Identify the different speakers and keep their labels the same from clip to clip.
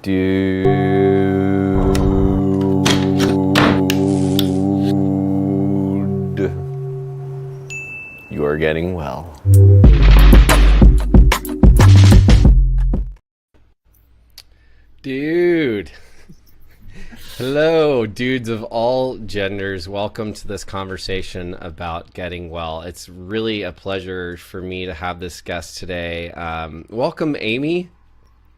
Speaker 1: Dude, you are getting well. Dude. Hello, dudes of all genders. Welcome to this conversation about getting well. It's really a pleasure for me to have this guest today. Welcome, Amy.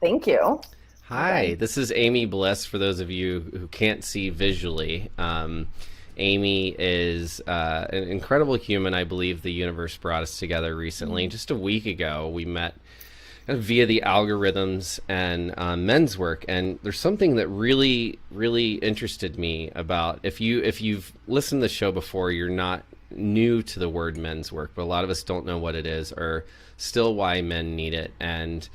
Speaker 2: Thank you.
Speaker 1: Hi, this is Amy Bliss. For those of you who can't see visually, Amy is an incredible human. I believe the universe brought us together recently. Just a week ago, we met via the algorithms and men's work, and there's something that really interested me about. If you've listened to the show before, you're not new to the word men's work, but a lot of us don't know what it is or still why men need it. And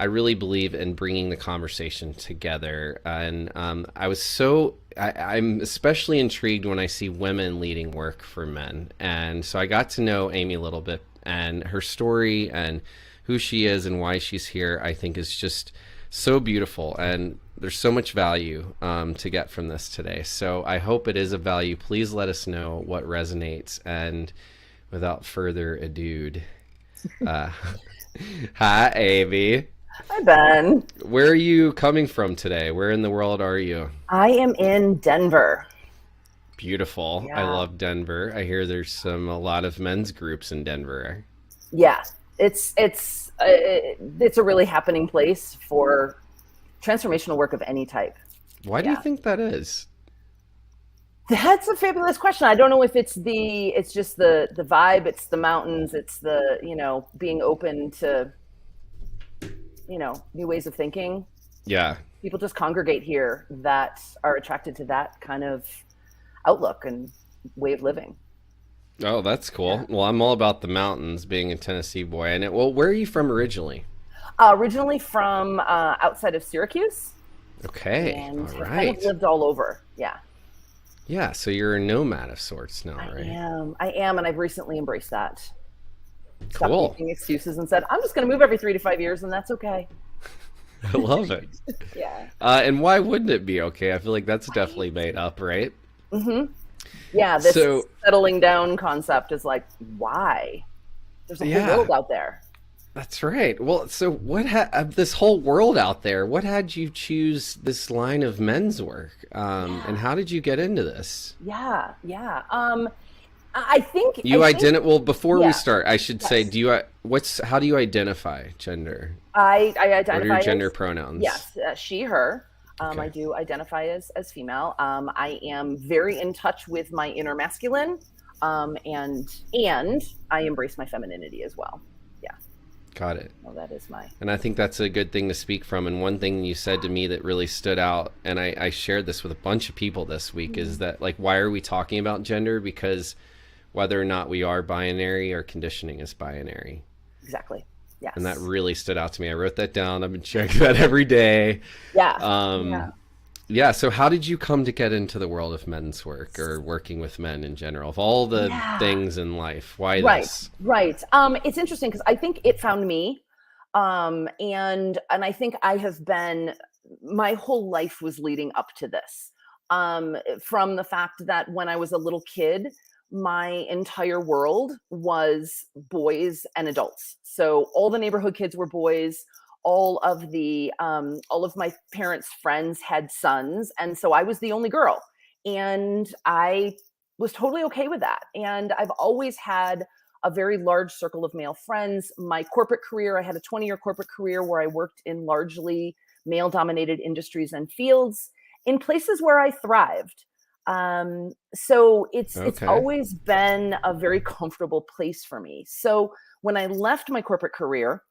Speaker 1: I really believe in bringing the conversation together. And I'm especially intrigued when I see women leading work for men. And so I got to know Amy a little bit, and her story and who she is and why she's here, I think is just so beautiful. And there's so much value to get from this today. So I hope it is of value. Please let us know what resonates. And without further ado, hi, Amy.
Speaker 2: Hi, Ben.
Speaker 1: Where are you coming from today? Where in the world are you?
Speaker 2: I am in Denver.
Speaker 1: Beautiful.
Speaker 2: Yeah.
Speaker 1: I love Denver. I hear there's a lot of men's groups in Denver.
Speaker 2: Yeah, it's a really happening place for transformational work of any type.
Speaker 1: Why do you think that is?
Speaker 2: That's a fabulous question. I don't know if it's just the vibe, it's the mountains, it's the, being open to, new ways of thinking.
Speaker 1: Yeah.
Speaker 2: People just congregate here that are attracted to that kind of outlook and way of living.
Speaker 1: Oh, that's cool.
Speaker 2: Yeah.
Speaker 1: Well, I'm all about the mountains, being a Tennessee boy. And where are you from originally?
Speaker 2: Originally from outside of Syracuse.
Speaker 1: Okay.
Speaker 2: And
Speaker 1: all
Speaker 2: I've
Speaker 1: right.
Speaker 2: kind of lived all over. Yeah.
Speaker 1: Yeah. So you're a nomad of sorts now, right?
Speaker 2: I am, and I've recently embraced that.
Speaker 1: Cool.
Speaker 2: Stopped making excuses and said, I'm just going to move every 3 to 5 years, and that's okay.
Speaker 1: I love it.
Speaker 2: Yeah.
Speaker 1: And why wouldn't it be okay? I feel like that's definitely made up, right?
Speaker 2: Mm-hmm. Yeah, this settling down concept is like, why? There's a whole world out there.
Speaker 1: That's right. Well, so this whole world out there, what had you choose this line of men's work? And how did you get into this?
Speaker 2: Yeah. I think
Speaker 1: before we start, I should say, how do you identify gender?
Speaker 2: I identify
Speaker 1: what are your gender pronouns?
Speaker 2: Yes, she, her.
Speaker 1: Okay.
Speaker 2: I do identify as female. I am very in touch with my inner masculine, and I embrace my femininity as well. Yeah.
Speaker 1: Got it.
Speaker 2: Well, that is
Speaker 1: and I think that's a good thing to speak from. And one thing you said to me that really stood out, and I shared this with a bunch of people this week, is that, like, why are we talking about gender? Because whether or not we are binary, our conditioning is binary.
Speaker 2: Exactly. Yes.
Speaker 1: And that really stood out to me. I wrote that down. I've been checking that every day.
Speaker 2: Yeah.
Speaker 1: Yeah. So how did you come to get into the world of men's work or working with men in general? Of all the things in life, why this?
Speaker 2: Right. It's interesting because I think it found me. And I think I have been, my whole life was leading up to this. From the fact that when I was a little kid, my entire world was boys and adults. So all the neighborhood kids were boys. All of my parents' friends had sons, and so I was the only girl. And I was totally okay with that. And I've always had a very large circle of male friends. My corporate career, I had a 20-year corporate career where I worked in largely male-dominated industries and fields in places where I thrived. So it's always been a very comfortable place for me. So when I left my corporate career,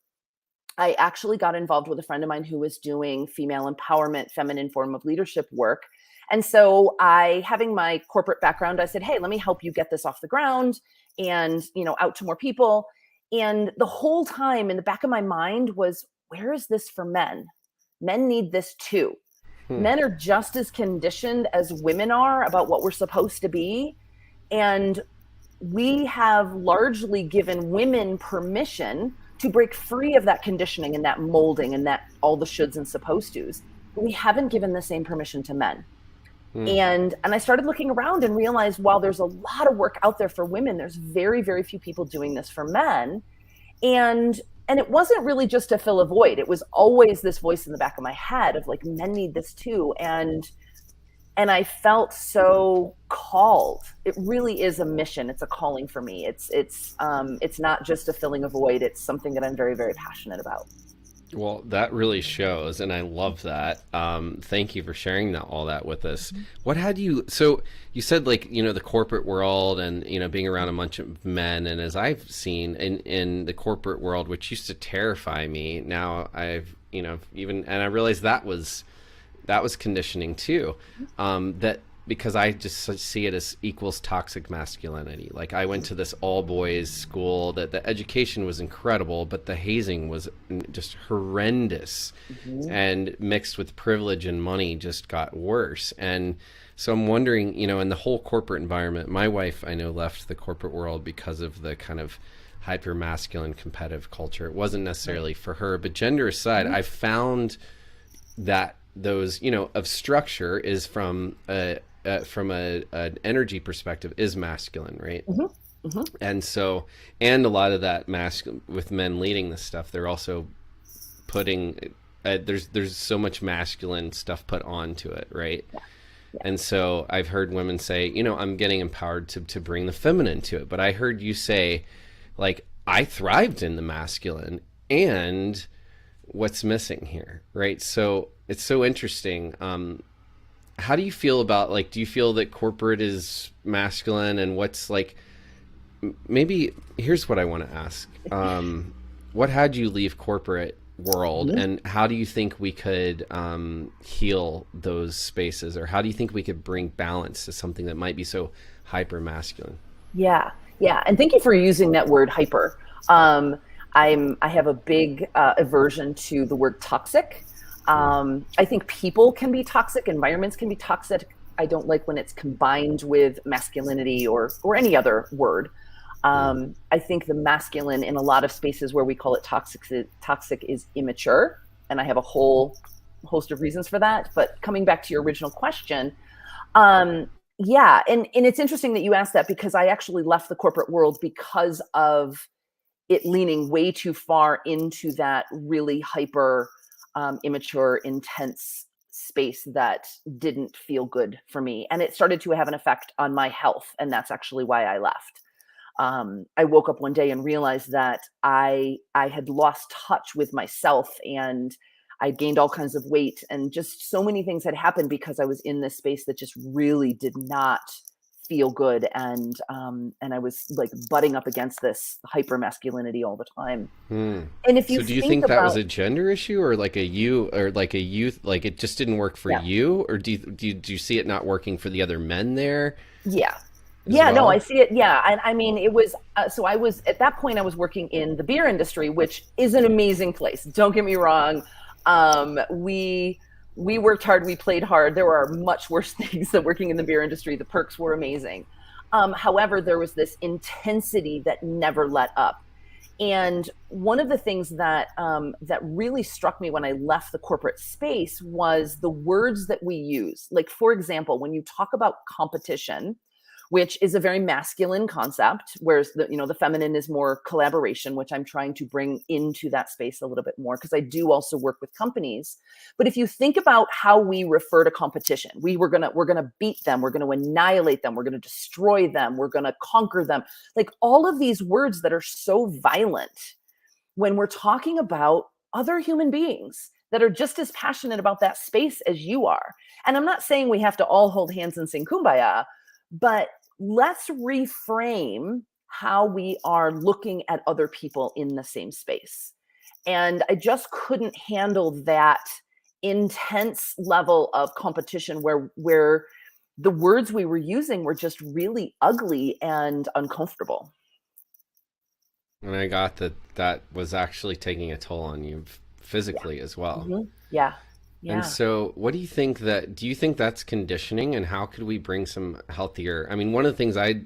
Speaker 2: I actually got involved with a friend of mine who was doing female empowerment, feminine form of leadership work. And so having my corporate background, I said, hey, let me help you get this off the ground and, out to more people. And the whole time in the back of my mind was, where is this for men? Men need this too. Men are just as conditioned as women are about what we're supposed to be. And we have largely given women permission to break free of that conditioning and that molding and that all the shoulds and supposed tos. we haven't given the same permission to men.
Speaker 1: Hmm.
Speaker 2: And I started looking around and realized while there's a lot of work out there for women, there's very, very few people doing this for men. And and it wasn't really just to fill a void. It was always this voice in the back of my head of like, men need this too. And I felt so called. It really is a mission. It's a calling for me. It's not just a filling a void. It's something that I'm very, very passionate about.
Speaker 1: Well, that really shows, and I love that. Thank you for sharing all that with us. What had you? So you said, like, the corporate world, and being around a bunch of men, and as I've seen in the corporate world, which used to terrify me, now I've even, and I realized that was conditioning too. That because I just see it as equals toxic masculinity. Like, I went to this all boys school, that the education was incredible, but the hazing was just horrendous,
Speaker 2: Mm-hmm.
Speaker 1: and mixed with privilege and money just got worse. And so I'm wondering, in the whole corporate environment, my wife, I know, left the corporate world because of the kind of hyper masculine competitive culture. It wasn't necessarily for her, but gender aside, I found that those of structure is from a an energy perspective is masculine, right?
Speaker 2: Mm-hmm. Mm-hmm.
Speaker 1: And so, and a lot of that masculine with men leading this stuff, they're also putting there's so much masculine stuff put onto it, right?
Speaker 2: Yeah. Yeah.
Speaker 1: And so I've heard women say, I'm getting empowered to bring the feminine to it, but I heard you say, like, I thrived in the masculine, and what's missing here, right? So it's so interesting. How do you feel about, like, do you feel that corporate is masculine, and what's like, maybe here's what I want to ask. What had you leave corporate world,
Speaker 2: Mm-hmm.
Speaker 1: and how do you think we could heal those spaces, or how do you think we could bring balance to something that might be so hyper masculine?
Speaker 2: Yeah, yeah, and thank you for using that word hyper. I have a big aversion to the word toxic. I think people can be toxic, environments can be toxic. I don't like when it's combined with masculinity or any other word.
Speaker 1: Mm.
Speaker 2: I think the masculine in a lot of spaces where we call it toxic is immature, and I have a whole host of reasons for that. But coming back to your original question, yeah, and it's interesting that you asked that because I actually left the corporate world because of it leaning way too far into that really hyper, immature, intense space that didn't feel good for me. And it started to have an effect on my health. And that's actually why I left. I woke up one day and realized that I had lost touch with myself, and I gained all kinds of weight, and just so many things had happened because I was in this space that just really did not feel good. And I was like butting up against this hyper masculinity all the time.
Speaker 1: Hmm.
Speaker 2: And if you
Speaker 1: So do you
Speaker 2: think
Speaker 1: think that was
Speaker 2: about,
Speaker 1: a gender issue, or like a you, or like a youth, like it just didn't work for
Speaker 2: yeah,
Speaker 1: you, or do you see it not working for the other men there
Speaker 2: yeah.
Speaker 1: as
Speaker 2: Yeah, no, I
Speaker 1: well?
Speaker 2: see it. Yeah. And I mean, it was, so I was, at that point, I was working in the beer industry, which is an amazing place. Don't get me wrong. We worked hard, we played hard. There were much worse things than working in the beer industry. The perks were amazing. However, there was this intensity that never let up. And one of the things that really struck me when I left the corporate space was the words that we use. Like, for example, when you talk about competition, which is a very masculine concept, whereas the feminine is more collaboration, which I'm trying to bring into that space a little bit more because I do also work with companies. But if you think about how we refer to competition, we're gonna beat them, we're gonna annihilate them, we're gonna destroy them, we're gonna conquer them. Like all of these words that are so violent when we're talking about other human beings that are just as passionate about that space as you are. And I'm not saying we have to all hold hands and sing kumbaya, but let's reframe how we are looking at other people in the same space. And I just couldn't handle that intense level of competition where the words we were using were just really ugly and uncomfortable.
Speaker 1: And I got that was actually taking a toll on you
Speaker 2: Yeah.
Speaker 1: physically as well.
Speaker 2: Hmm. Yeah.
Speaker 1: And
Speaker 2: Yeah.
Speaker 1: so, what do you think do you think that's conditioning, and how could we bring some healthier? I mean, one of the things I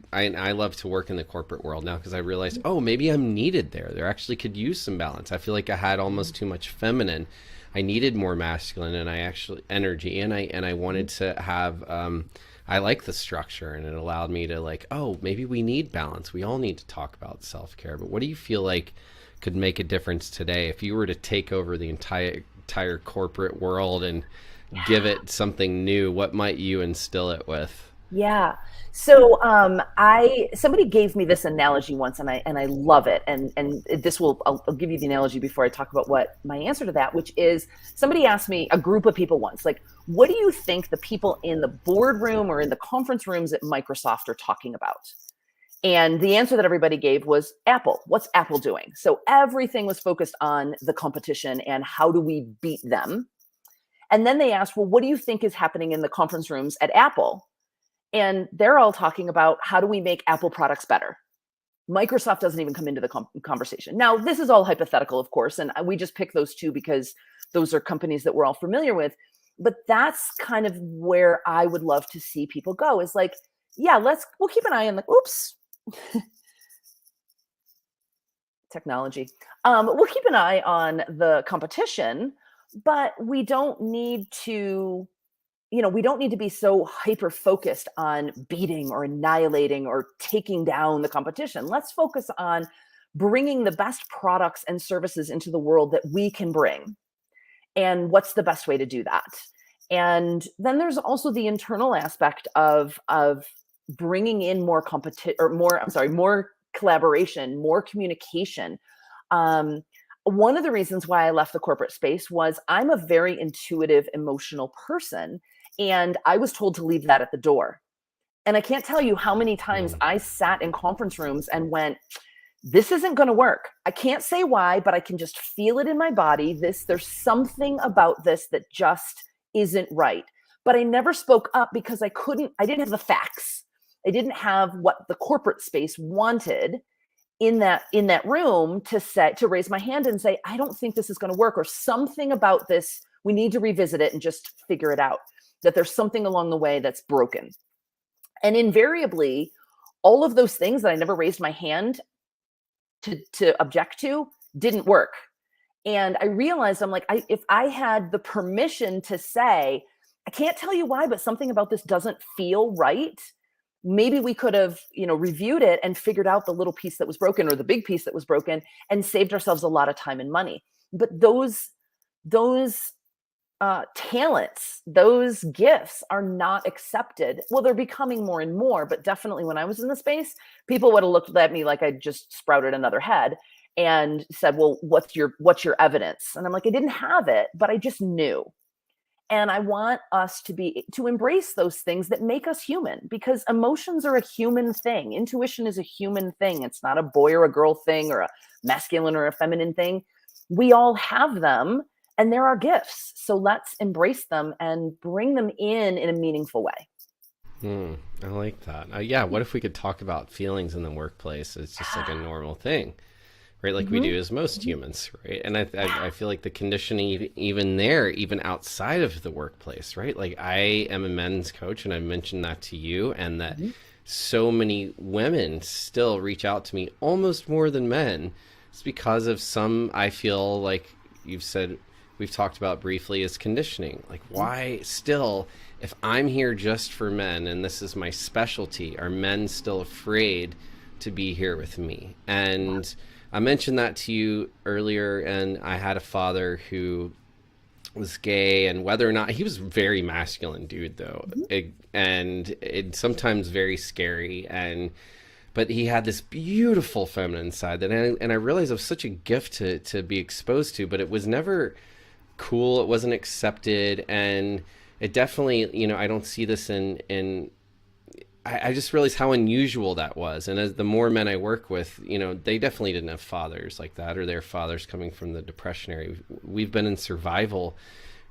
Speaker 1: love to work in the corporate world now because I realized, oh, maybe I'm needed there. There actually could use some balance. I feel like I had almost too much feminine. I needed more masculine, and I actually energy, and I wanted to have. I like the structure, and it allowed me to like, oh, maybe we need balance. We all need to talk about self care. But what do you feel like could make a difference today if you were to take over the entire corporate world and give it something new? What might you instill it with?
Speaker 2: Yeah. So I somebody gave me this analogy once, and I love it. And this will I'll give you the analogy before I talk about what my answer to that, which is somebody asked me, a group of people once, like, what do you think the people in the boardroom or in the conference rooms at Microsoft are talking about? And the answer that everybody gave was Apple. What's Apple doing? So everything was focused on the competition and how do we beat them. And then they asked, well, what do you think is happening in the conference rooms at Apple? And they're all talking about how do we make Apple products better. Microsoft doesn't even come into the conversation. Now, this is all hypothetical, of course, and we just pick those two because those are companies that we're all familiar with. But that's kind of where I would love to see people go, is like, yeah, we'll keep an eye on the, oops, technology. We'll keep an eye on the competition, but we don't need to, we don't need to be so hyper focused on beating or annihilating or taking down the competition. Let's focus on bringing the best products and services into the world that we can bring. And what's the best way to do that? And then there's also the internal aspect of bringing in more competition, or more collaboration, more communication. One of the reasons why I left the corporate space was I'm a very intuitive, emotional person, and I was told to leave that at the door. And I can't tell you how many times
Speaker 1: Mm.
Speaker 2: I sat in conference rooms and went, this isn't going to work. I can't say why, but I can just feel it in my body. There's something about this that just isn't right. But I never spoke up because I didn't have the facts. I didn't have what the corporate space wanted in that room to raise my hand and say, I don't think this is going to work, or something about this, we need to revisit it and just figure it out, that there's something along the way that's broken. And invariably, all of those things that I never raised my hand to object to didn't work. And I realized, I'm like, if I had the permission to say, I can't tell you why, but something about this doesn't feel right, maybe we could have, reviewed it and figured out the little piece that was broken or the big piece that was broken and saved ourselves a lot of time and money. But those talents, those gifts are not accepted. Well, they're becoming more and more, but definitely when I was in the space, people would have looked at me like I just sprouted another head and said, well, what's your evidence? And I'm like, I didn't have it, but I just knew. And I want us to embrace those things that make us human, because emotions are a human thing. Intuition is a human thing. It's not a boy or a girl thing, or a masculine or a feminine thing. We all have them, and they're our gifts. So let's embrace them and bring them in a meaningful way.
Speaker 1: I like that. Yeah, what if we could talk about feelings in the workplace? It's just like a normal thing, right? Like we do as most humans, right? And I feel like the conditioning even there, even outside of the workplace, right? Like I am a men's coach, and I mentioned that to you, and that so many women still reach out to me almost more than men. It's because of some, I feel like you've said, we've talked about briefly, is conditioning. Like why still, if I'm here just for men and this is my specialty, are men still afraid to be here with me? And I mentioned that to you earlier, and I had a father who was gay, and whether or not he was a very masculine dude though, and it sometimes very scary, but he had this beautiful feminine side that, and I realized it was such a gift to be exposed to, but it was never cool. It wasn't accepted, and it definitely, I don't see this in I just realized how unusual that was. And as the more men I work with, they definitely didn't have fathers like that, or their fathers coming from the Depression era. We've been in survival,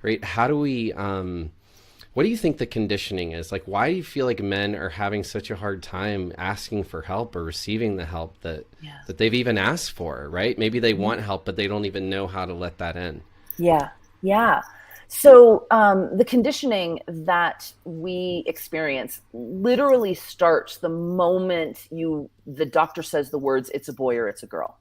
Speaker 1: right? How do we, what do you think the conditioning is? Like, why do you feel like men are having such a hard time asking for help or receiving the help that they've even asked for, right? Maybe they want help, but they don't even know how to let that in.
Speaker 2: Yeah. Yeah. So the conditioning that we experience literally starts the moment the doctor says the words, "It's a boy" or "It's a girl."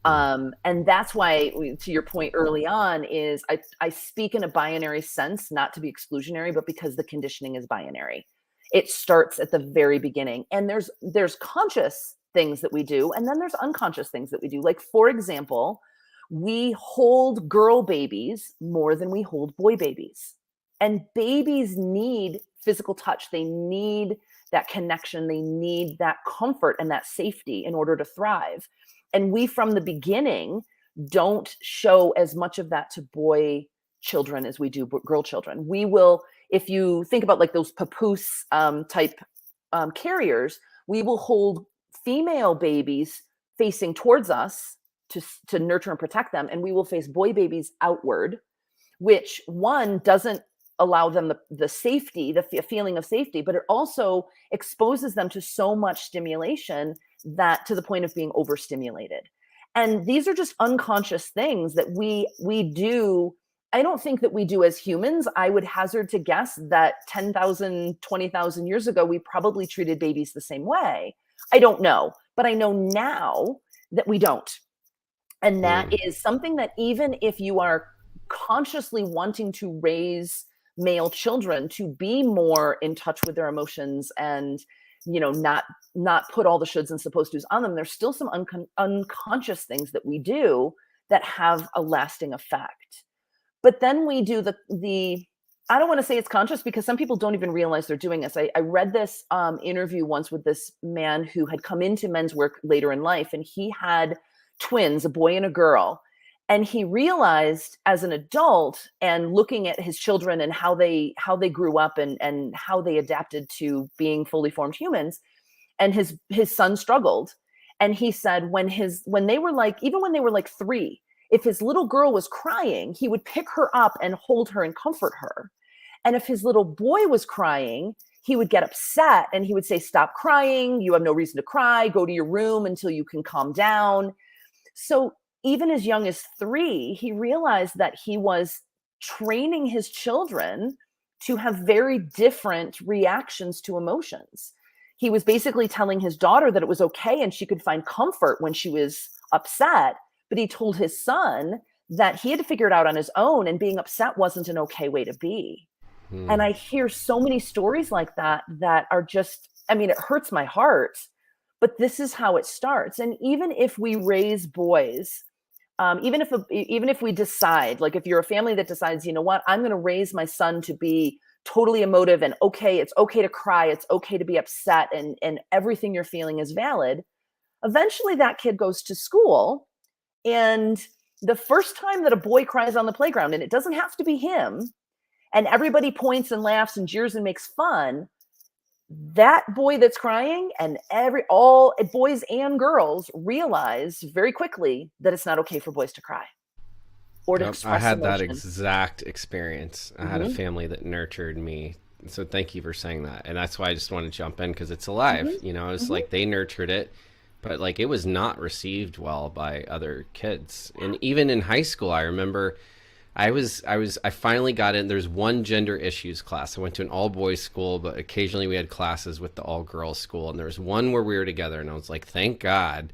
Speaker 1: Mm.
Speaker 2: And that's why, to your point early on, is I speak in a binary sense, not to be exclusionary, but because the conditioning is binary. It starts at the very beginning, and there's conscious things that we do, and then there's unconscious things that we do. Like, for example, we hold girl babies more than we hold boy babies, and babies need physical touch. They need that connection. They need that comfort and that safety in order to thrive. And we from the beginning don't show as much of that to boy children as we do girl children. We will, if you think about like those papoose type carriers, we will hold female babies facing towards us to nurture and protect them, and we will face boy babies outward, which one doesn't allow them the safety, the feeling of safety, but it also exposes them to so much stimulation, that to the point of being overstimulated. And these are just unconscious things that we do. I don't think that we do as humans. I would hazard to guess that 10,000, 20,000 years ago, we probably treated babies the same way. I don't know, but I know now that we don't. And that
Speaker 1: Mm.
Speaker 2: is something that, even if you are consciously wanting to raise male children to be more in touch with their emotions, and not put all the shoulds and supposed to's on them, there's still some unconscious things that we do that have a lasting effect. But then we do the I don't want to say it's conscious, because some people don't even realize they're doing this. I read this interview once with this man who had come into men's work later in life, and he had twins, a boy and a girl. And he realized as an adult, and looking at his children and how they grew up, and how they adapted to being fully formed humans, and his son struggled. And he said when they were like, even when they were like 3, if his little girl was crying, he would pick her up and hold her and comfort her. And if his little boy was crying, he would get upset, and he would say, "Stop crying. You have no reason to cry. Go to your room until you can calm down." So even as young as 3, he realized that he was training his children to have very different reactions to emotions. He was basically telling his daughter that it was okay and she could find comfort when she was upset, but he told his son that he had to figure it out on his own, and being upset wasn't an okay way to be. And
Speaker 1: Mm.
Speaker 2: I hear so many stories like that that are just, I mean, it hurts my heart, but this is how it starts. And even if we raise boys, even if we decide, like, if you're a family that decides, you know what, I'm going to raise my son to be totally emotive, and okay, it's okay to cry, it's okay to be upset, and everything you're feeling is valid. Eventually that kid goes to school, and the first time that a boy cries on the playground, and it doesn't have to be him, and everybody points and laughs and jeers and makes fun, that boy that's crying, and all boys and girls realize very quickly that it's not okay for boys to cry or to
Speaker 1: Yep, I
Speaker 2: express
Speaker 1: had that
Speaker 2: emotion.
Speaker 1: exact experience. I had a
Speaker 2: Hmm.
Speaker 1: family that nurtured me. So thank you for saying that. And that's why I just want to jump in, because it's alive.
Speaker 2: Hmm.
Speaker 1: It's
Speaker 2: Hmm.
Speaker 1: like they nurtured it, but like it was not received well by other kids. And even in high school, I remember I finally got in. There's one gender issues class. I went to an all boys school, but occasionally we had classes with the all girls school. And there was one where we were together, and I was like, thank God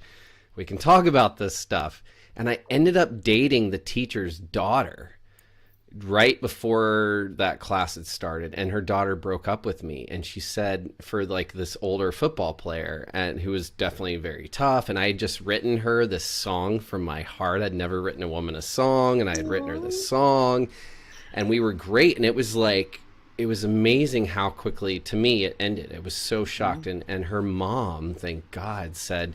Speaker 1: we can talk about this stuff. And I ended up dating the teacher's daughter right before that class had started, and her daughter broke up with me, and she said, for like this older football player, and who was definitely very tough, and I had just written her this song from my heart. I'd never written a woman a song, and I had written her this song, and we were great. And it was like, it was amazing how quickly, to me, it ended. I was so shocked. And her mom, thank God, said,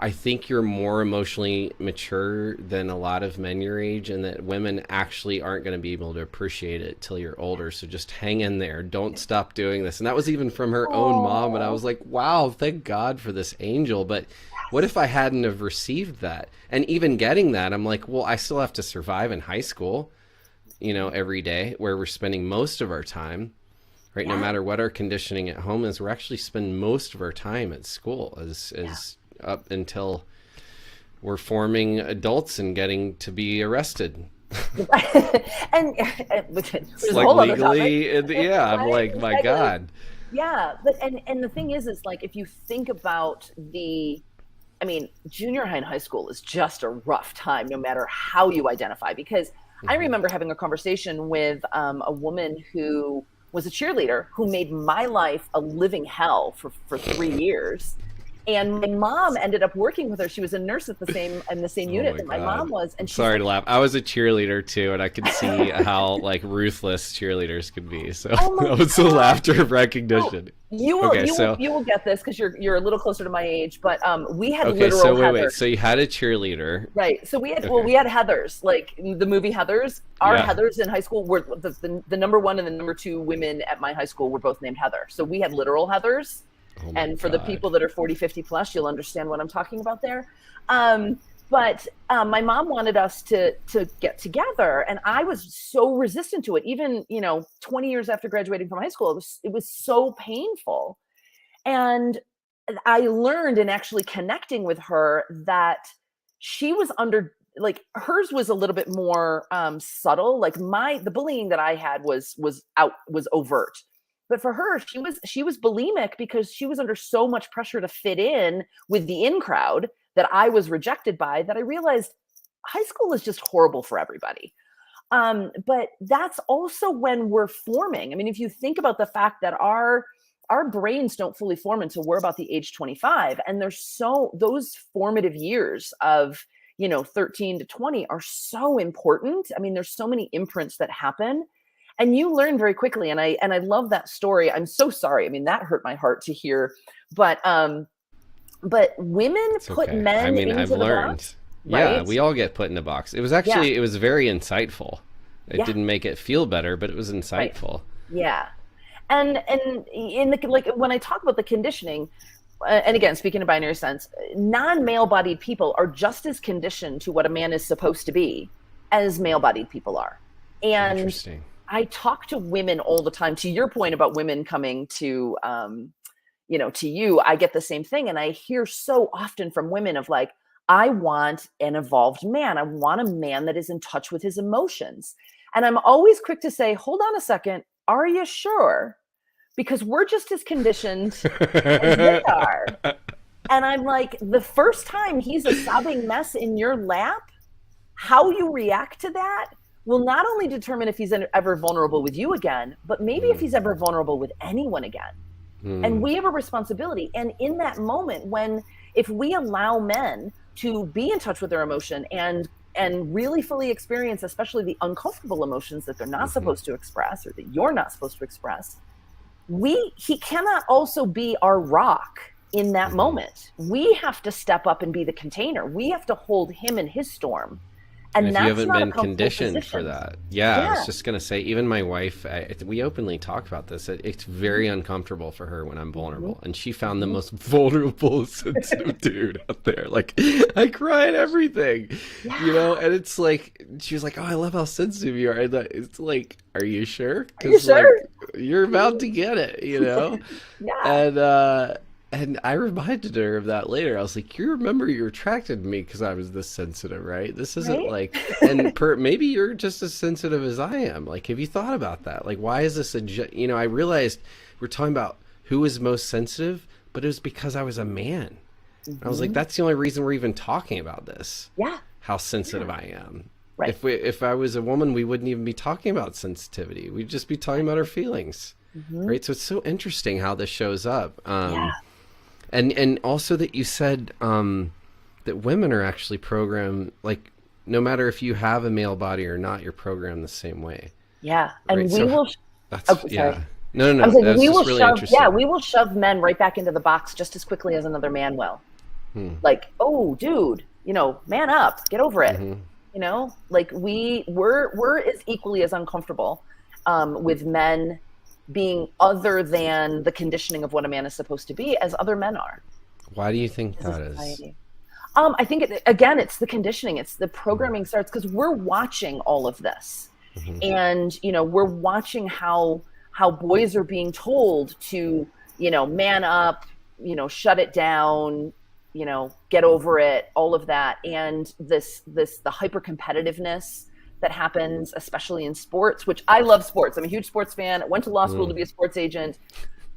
Speaker 1: I think you're more emotionally mature than a lot of men your age, and that women actually aren't going to be able to appreciate it till you're older. So just hang in there. Don't stop doing this. And that was even from her own mom. And I
Speaker 2: Oh,
Speaker 1: was like, wow, thank God for this angel. But what if I hadn't have received that? And even getting that, I'm like, well, I still have to survive in high school, every day, where we're spending most of our time, right? No
Speaker 2: yeah,
Speaker 1: matter what our conditioning at home is, we're actually spending most of our time at school
Speaker 2: yeah.
Speaker 1: as up until we're forming adults and getting to be arrested.
Speaker 2: Which
Speaker 1: It's
Speaker 2: is a
Speaker 1: like
Speaker 2: whole other topic,
Speaker 1: legally, yeah. I'm
Speaker 2: right?
Speaker 1: like, my
Speaker 2: Exactly.
Speaker 1: God.
Speaker 2: Yeah, but and the thing is like if you think about I mean, junior high and high school is just a rough time, no matter how you identify. Because I
Speaker 1: Hmm.
Speaker 2: remember having a conversation with a woman who was a cheerleader who made my life a living hell for 3 years. And my mom ended up working with her. She was a nurse at the same in the same
Speaker 1: Oh
Speaker 2: unit
Speaker 1: my
Speaker 2: that my mom
Speaker 1: God.
Speaker 2: was,
Speaker 1: I'm
Speaker 2: and she's
Speaker 1: sorry
Speaker 2: like,
Speaker 1: to laugh. I was a cheerleader too, and I could see how like ruthless cheerleaders could be. So
Speaker 2: "Oh my
Speaker 1: that was the
Speaker 2: god!"
Speaker 1: laughter of
Speaker 2: So
Speaker 1: recognition.
Speaker 2: you will
Speaker 1: Okay,
Speaker 2: you will
Speaker 1: so
Speaker 2: you will get this because you're a little closer to my age, but we had
Speaker 1: okay,
Speaker 2: literal
Speaker 1: so wait.
Speaker 2: Heather.
Speaker 1: So you had a cheerleader.
Speaker 2: Right. So we had well,
Speaker 1: Okay.
Speaker 2: we had Heathers, like the movie Heathers. Our
Speaker 1: Yeah.
Speaker 2: Heathers in high school were the number one and the number two women at my high school were both named Heather. So we had literal Heathers.
Speaker 1: Oh my
Speaker 2: And for the
Speaker 1: God.
Speaker 2: people that are 40, 50 plus, you'll understand what I'm talking about there. But my mom wanted us to get together, and I was so resistant to it. Even 20 years after graduating from high school, it was so painful. And I learned in actually connecting with her that she was under like hers was a little bit more subtle. Like the bullying that I had was overt. But for her, she was bulimic because she was under so much pressure to fit in with the in crowd that I was rejected by, that I realized high school is just horrible for everybody. But that's also when we're forming. I mean, if you think about the fact that our brains don't fully form until we're about the age 25, and there's those formative years of 13 to 20 are so important. I mean, there's so many imprints that happen, and you learn very quickly. And I love that story. I'm so sorry. I mean, that hurt my heart to hear. But women
Speaker 1: It's
Speaker 2: put
Speaker 1: okay. I
Speaker 2: men
Speaker 1: mean, I've
Speaker 2: into the
Speaker 1: learned.
Speaker 2: box,
Speaker 1: Yeah,
Speaker 2: right?
Speaker 1: we all get put in a box.
Speaker 2: Yeah,
Speaker 1: It was very insightful. It
Speaker 2: yeah,
Speaker 1: didn't make it feel better, but it was
Speaker 2: right,
Speaker 1: insightful.
Speaker 2: yeah. And in the like when I talk about the conditioning, and again, speaking of binary sense, non-male bodied people are just as conditioned to what a man is supposed to be as male bodied people are. And
Speaker 1: Interesting.
Speaker 2: I talk to women all the time. To your point about women coming to you, I get the same thing. And I hear so often from women of like, I want an evolved man. I want a man that is in touch with his emotions. And I'm always quick to say, hold on a second. Are you sure? Because we're just as conditioned as they are. And I'm like, the first time he's a sobbing mess in your lap, how you react to that will not only determine if he's ever vulnerable with you again, but maybe if
Speaker 1: Mm,
Speaker 2: he's ever vulnerable with anyone again. And
Speaker 1: mm.
Speaker 2: we have a responsibility. And in that moment, if we allow men to be in touch with their emotion and really fully experience, especially the uncomfortable emotions that they're not
Speaker 1: Hmm.
Speaker 2: supposed to express or that you're not supposed to express, he cannot also be our rock in that
Speaker 1: Hmm.
Speaker 2: moment. We have to step up and be the container. We have to hold him in his storm.
Speaker 1: And
Speaker 2: And
Speaker 1: if you
Speaker 2: that's
Speaker 1: haven't
Speaker 2: not a
Speaker 1: been
Speaker 2: comfortable
Speaker 1: conditioned for
Speaker 2: position.
Speaker 1: that, yeah, I was
Speaker 2: Yeah.
Speaker 1: just gonna say, even my wife, we openly talk about this. It's very uncomfortable for her when I'm
Speaker 2: Mm-hmm.
Speaker 1: vulnerable, and she found the
Speaker 2: Mm-hmm.
Speaker 1: most vulnerable, sensitive dude out there. Like, I cry at everything,
Speaker 2: Yeah.
Speaker 1: and it's like she was like, "Oh, I love how sensitive you are." And it's like, "Are you sure?
Speaker 2: Are you
Speaker 1: Because like,
Speaker 2: sure?
Speaker 1: you're about to get it."
Speaker 2: Yeah.
Speaker 1: And and I reminded her of that later. I was like, "You remember you attracted me because I was this sensitive, right? This isn't
Speaker 2: Right?
Speaker 1: like, and maybe you're just as sensitive as I am. Like, have you thought about that? Like, why is this I realized we're talking about who is most sensitive, but it was because I was a man. I was like,
Speaker 2: Mm-hmm.
Speaker 1: that's the only reason we're even talking about this.
Speaker 2: Yeah.
Speaker 1: How
Speaker 2: Yeah.
Speaker 1: sensitive I am.
Speaker 2: Right.
Speaker 1: If I was a woman, we wouldn't even be talking about sensitivity. We'd just be talking about our feelings,
Speaker 2: Mm-hmm.
Speaker 1: right? So it's so interesting how this shows up.
Speaker 2: Yeah.
Speaker 1: And also that you said that women are actually programmed, like, no matter if you have a male body or not, you're programmed the same way,
Speaker 2: Yeah.
Speaker 1: right?
Speaker 2: And we
Speaker 1: So
Speaker 2: will,
Speaker 1: that's,
Speaker 2: oh, sorry.
Speaker 1: yeah. No, no,
Speaker 2: I'm
Speaker 1: no.
Speaker 2: saying
Speaker 1: That's
Speaker 2: we will
Speaker 1: just really
Speaker 2: shove, yeah,
Speaker 1: interesting.
Speaker 2: we will shove men right back into the box just as quickly as another man will.
Speaker 1: Hmm.
Speaker 2: Like, oh, dude, man up, get over it.
Speaker 1: Mm-hmm.
Speaker 2: Like we're as equally as uncomfortable with men being other than the conditioning of what a man is supposed to be as other men are
Speaker 1: Why do you think
Speaker 2: as a
Speaker 1: that is?
Speaker 2: society. I think again, it's the conditioning, it's the programming starts because we're watching all of this,
Speaker 1: Mm-hmm.
Speaker 2: and we're watching how boys are being told to man up, shut it down, get over it, all of that, and the hyper competitiveness that happens, especially in sports, which I love sports. I'm a huge sports fan. I went to law school to
Speaker 1: Mm.
Speaker 2: be a sports agent,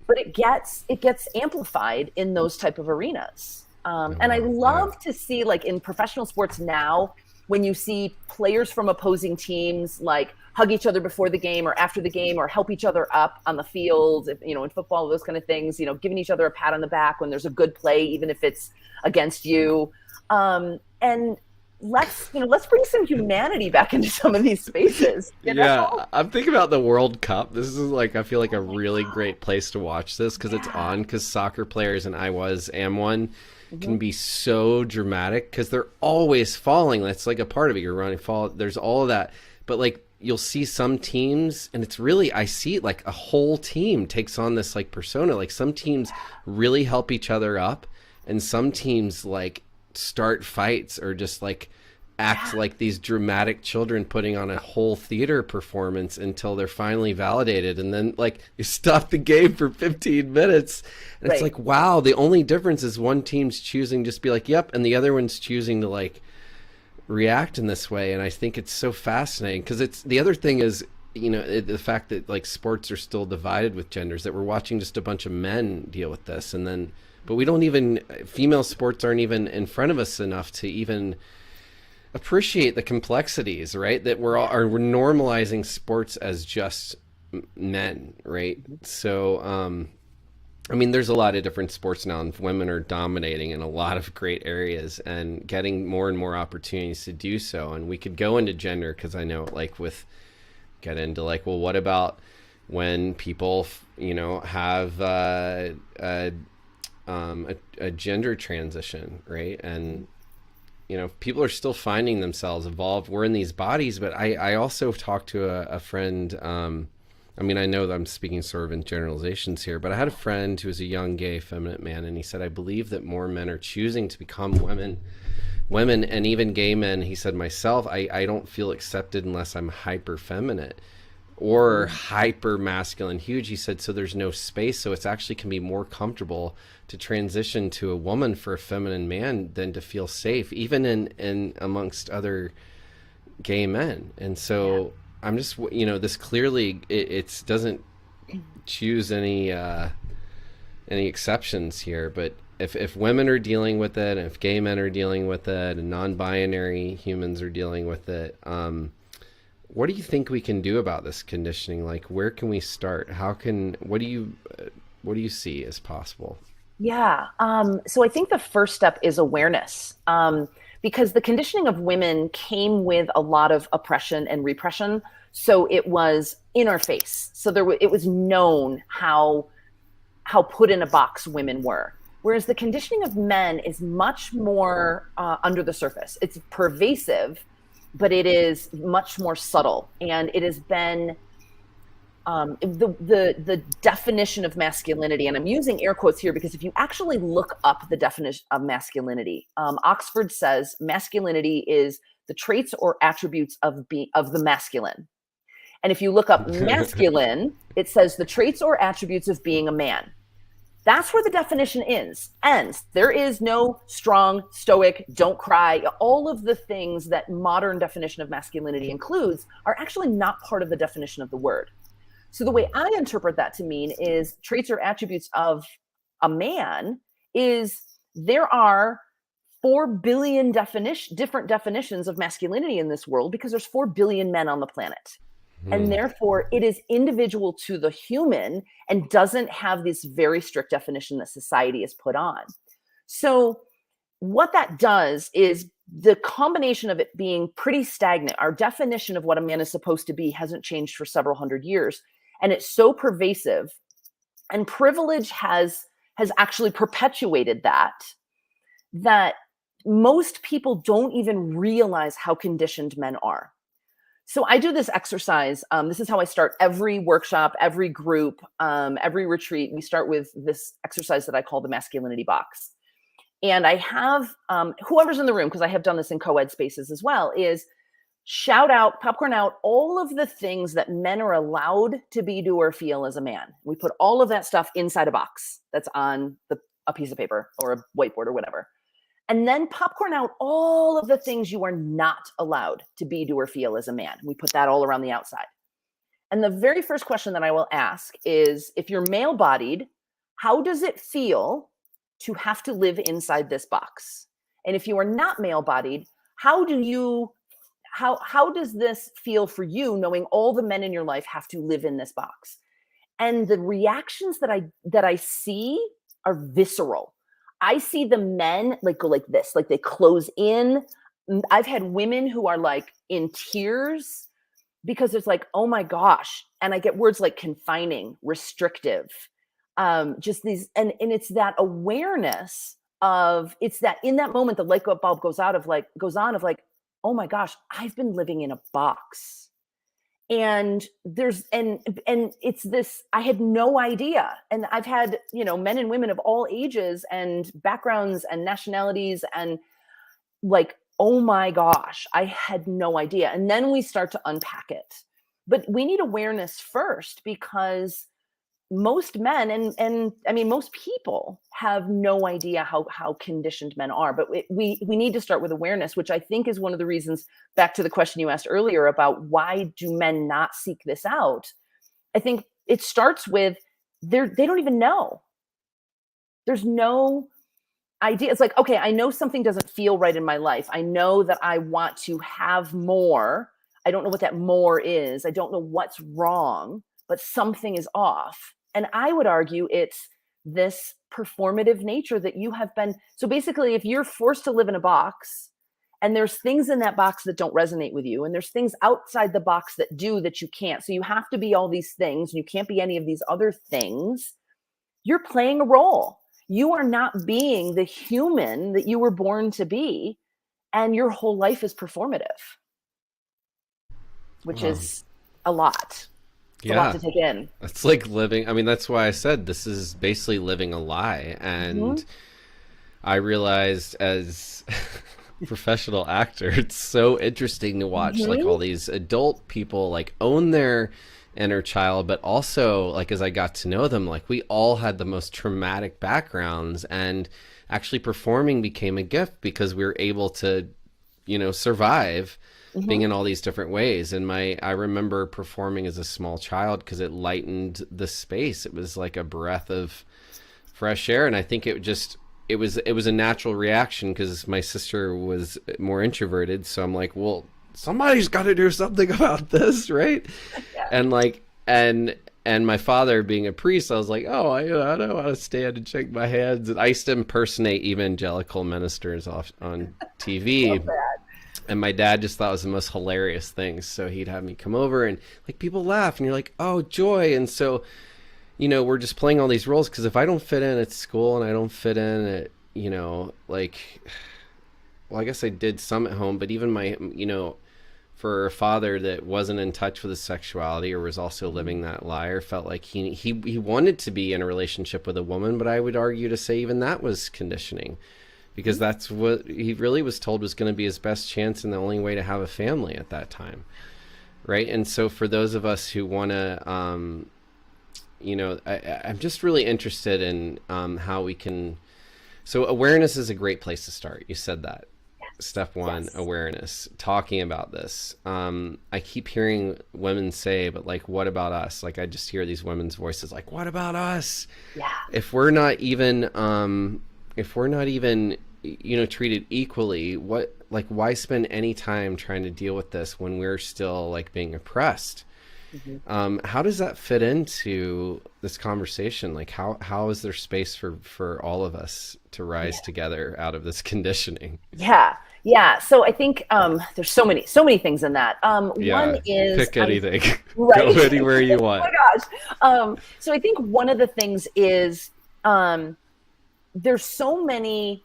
Speaker 2: but it gets amplified in those type of arenas.
Speaker 1: Oh,
Speaker 2: And I
Speaker 1: wow. Yeah.
Speaker 2: love to see, like in professional sports now, when you see players from opposing teams like hug each other before the game or after the game, or help each other up on the field, in football, those kind of things, giving each other a pat on the back when there's a good play, even if it's against you. And let's bring some humanity back into some of these spaces.
Speaker 1: Yeah, I'm thinking about the World Cup. This is like, I feel like a really great place to watch this because it's on, because soccer players, and am one, can be so dramatic because they're always falling. That's like a part of it. You're running, fall. There's all of that. But like, you'll see some teams, and it's really, I see like a whole team takes on this like persona. Like some teams really help each other up, and some teams like start fights or just like act like these dramatic children putting on a whole theater performance until they're finally validated, and then like you stop the game for 15 minutes and it's like, wow, the only difference is one team's choosing just be like, yep, and the other one's choosing to like react in this way. And I think it's so fascinating because it's, the other thing is, the fact that like sports are still divided with genders, that we're watching just a bunch of men deal with this, and then but we don't even, female sports aren't even in front of us enough to even appreciate the complexities, right? That we're normalizing sports as just men, right? So, I mean, there's a lot of different sports now, and women are dominating in a lot of great areas and getting more and more opportunities to do so. And we could go into gender because I know, like, get into like, well, what about when people, have a gender transition, right? And people are still finding themselves evolved. We're in these bodies, but I also talked to a friend. I mean, I know that I'm speaking sort of in generalizations here, but I had a friend who was a young, gay, feminine man, and he said, I believe that more men are choosing to become women, and even gay men. He said, myself, I don't feel accepted unless I'm hyper feminine or hyper masculine huge. He said, so there's no space. So it's actually can be more comfortable to transition to a woman for a feminine man than to feel safe, even in amongst other gay men. And so I'm just, this clearly, it doesn't choose any exceptions here, but if women are dealing with it, and if gay men are dealing with it, and non-binary humans are dealing with it, what do you think we can do about this conditioning? Like, where can we start? What do you see as possible?
Speaker 2: Yeah. So I think the first step is awareness, because the conditioning of women came with a lot of oppression and repression. So it was in our face. So it was known how put in a box women were. Whereas the conditioning of men is much more under the surface. It's pervasive, but it is much more subtle. And it has been the definition of masculinity, and I'm using air quotes here because if you actually look up the definition of masculinity, Oxford says masculinity is the traits or attributes of the masculine. And if you look up masculine, it says the traits or attributes of being a man. That's where the definition ends. There is no strong, stoic, don't cry. All of the things that modern definition of masculinity includes are actually not part of the definition of the word. So the way I interpret that to mean is traits or attributes of a man is there are 4 billion different definitions of masculinity in this world because there's 4 billion men on the planet. And therefore, it is individual to the human and doesn't have this very strict definition that society has put on. So what that does is the combination of it being pretty stagnant. Our definition of what a man is supposed to be hasn't changed for several hundred years. And it's so pervasive, and privilege has actually perpetuated that most people don't even realize how conditioned men are. So I do this exercise. This is how I start every workshop, every group, every retreat. We start with this exercise that I call the masculinity box. And I have whoever's in the room, because I have done this in co-ed spaces as well, is shout out, popcorn out, all of the things that men are allowed to be, do, or feel as a man. We put all of that stuff inside a box that's on a piece of paper or a whiteboard or whatever. and then popcorn out all of the things you are not allowed to be, do, or feel as a man. We put that all around the outside. And the very first question that I will ask is, if you're male bodied, how does it feel to have to live inside this box? And if you are not male bodied, how does this feel for you, knowing all the men in your life have to live in this box? And the reactions that I see are visceral. I see the men like go like this, like they close in. I've had women who are like in tears because it's like, oh my gosh. And I get words like confining, restrictive, just these, and it's that awareness of, it's that in that moment, the light bulb goes on of like, oh my gosh, I've been living in a box. And it's this, I had no idea. And I've had, men and women of all ages and backgrounds and nationalities, and like, oh my gosh, I had no idea. And then we start to unpack it. But we need awareness first, because most men and I mean most people have no idea how conditioned men are. But we need to start with awareness, which I think is one of the reasons, back to the question you asked earlier about why do men not seek this out. I think it starts with they don't even know. There's no idea. It's like, okay, I know something doesn't feel right in my life. I know that I want to have more. I don't know what that more is. I don't know what's wrong, but something is off. And I would argue it's this performative nature that you have been. So basically, if you're forced to live in a box and there's things in that box that don't resonate with you, and there's things outside the box that do, that you can't. So you have to be all these things and you can't be any of these other things. You're playing a role. You are not being the human that you were born to be. And your whole life is performative, which is a lot. It's a lot to take in.
Speaker 1: It's like living. I mean, that's why I said this is basically living a lie. And I realized as a professional actor, it's so interesting to watch like all these adult people like own their inner child, but also like as I got to know them, like we all had the most traumatic backgrounds, and actually performing became a gift because we were able to, survive being in all these different ways. And I remember performing as a small child because it lightened the space. It was like a breath of fresh air. And I think it was a natural reaction because my sister was more introverted. So I'm like, well, somebody's got to do something about this, right? Yeah. And like, and my father being a priest, I was like, oh, I don't want to stand and shake my hands. And I used to impersonate evangelical ministers on TV. So and my dad just thought it was the most hilarious thing. So he'd have me come over and like people laugh and you're like, oh, joy. And so, we're just playing all these roles, because if I don't fit in at school and I don't fit in at, like, well, I guess I did some at home, but even my, for a father that wasn't in touch with his sexuality or was also living that lie, or felt like he wanted to be in a relationship with a woman, but I would argue to say even that was conditioning, because that's what he really was told was going to be his best chance and the only way to have a family at that time. Right. And so for those of us who want to, I'm just really interested in how we can. So awareness is a great place to start. You said that. Step one, awareness, talking about this. I keep hearing women say, but like, what about us? Like, I just hear these women's voices like, what about us? Yeah. If we're not even, treated equally, why spend any time trying to deal with this when we're still like being oppressed? How does that fit into this conversation? Like, how is there space for all of us to rise together out of this conditioning?
Speaker 2: Yeah. So I think there's so many things in that. One is
Speaker 1: pick anything, right? Go anywhere you want.
Speaker 2: Oh my gosh. So I think one of the things is there's so many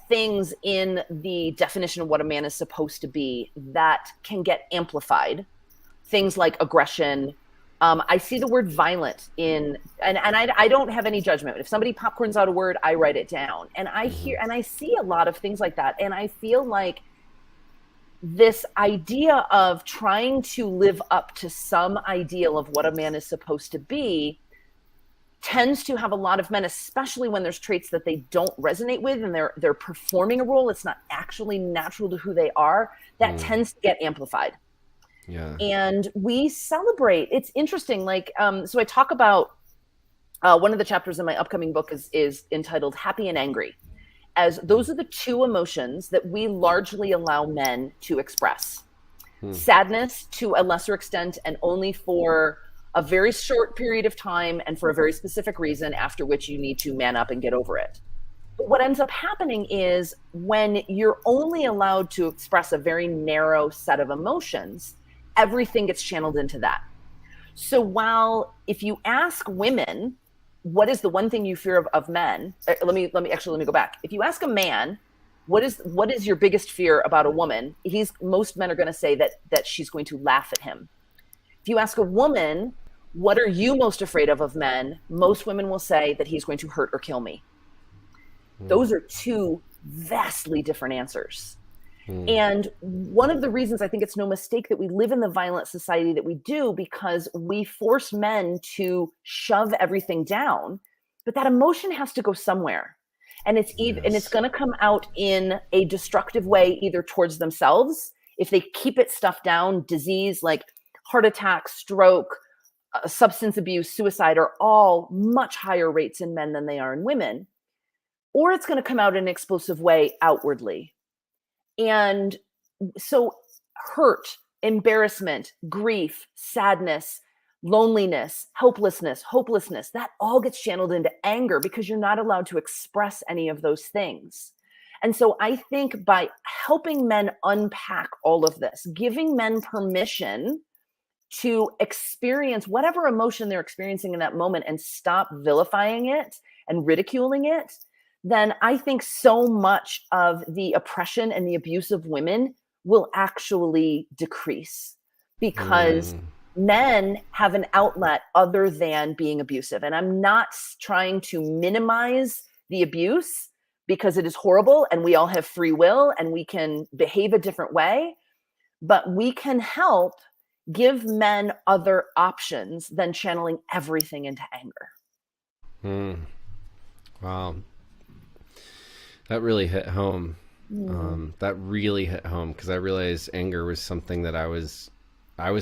Speaker 2: things in the definition of what a man is supposed to be that can get amplified. Things like aggression. I see the word violent in, and I don't have any judgment. If somebody popcorns out a word, I write it down. And I hear, and I see a lot of things like that. And I feel like this idea of trying to live up to some ideal of what a man is supposed to be tends to have a lot of men, especially when there's traits that they don't resonate with and they're performing a role. It's not actually natural to who they are. That tends to get amplified.
Speaker 1: Yeah.
Speaker 2: And we celebrate. It's interesting. Like, so I talk about one of the chapters in my upcoming book is entitled Happy and Angry, as those are the two emotions that we largely allow men to express. Sadness to a lesser extent, and only for a very short period of time and for a very specific reason, after which you need to man up and get over it. But what ends up happening is when you're only allowed to express a very narrow set of emotions, everything gets channeled into that. So while if you ask women, what is the one thing you fear of men? Let me go back. If you ask a man, what is your biggest fear about a woman? Most men are going to say that she's going to laugh at him. If you ask a woman, what are you most afraid of men? Most women will say that he's going to hurt or kill me. Those are two vastly different answers. And one of the reasons I think it's no mistake that we live in the violent society that we do, because we force men to shove everything down, but that emotion has to go somewhere. And it's going to come out in a destructive way, either towards themselves. If they keep it stuffed down, disease like heart attack, stroke, substance abuse, suicide are all much higher rates in men than they are in women. Or it's going to come out in an explosive way outwardly. And so hurt, embarrassment, grief, sadness, loneliness, helplessness, hopelessness, that all gets channeled into anger because you're not allowed to express any of those things. And so I think by helping men unpack all of this, giving men permission to experience whatever emotion they're experiencing in that moment and stop vilifying it and ridiculing it, then I think so much of the oppression and the abuse of women will actually decrease, because men have an outlet other than being abusive. And I'm not trying to minimize the abuse, because it is horrible and we all have free will and we can behave a different way, but we can help give men other options than channeling everything into anger.
Speaker 1: Wow. That really hit home. That really hit home, because I realized anger was something that I was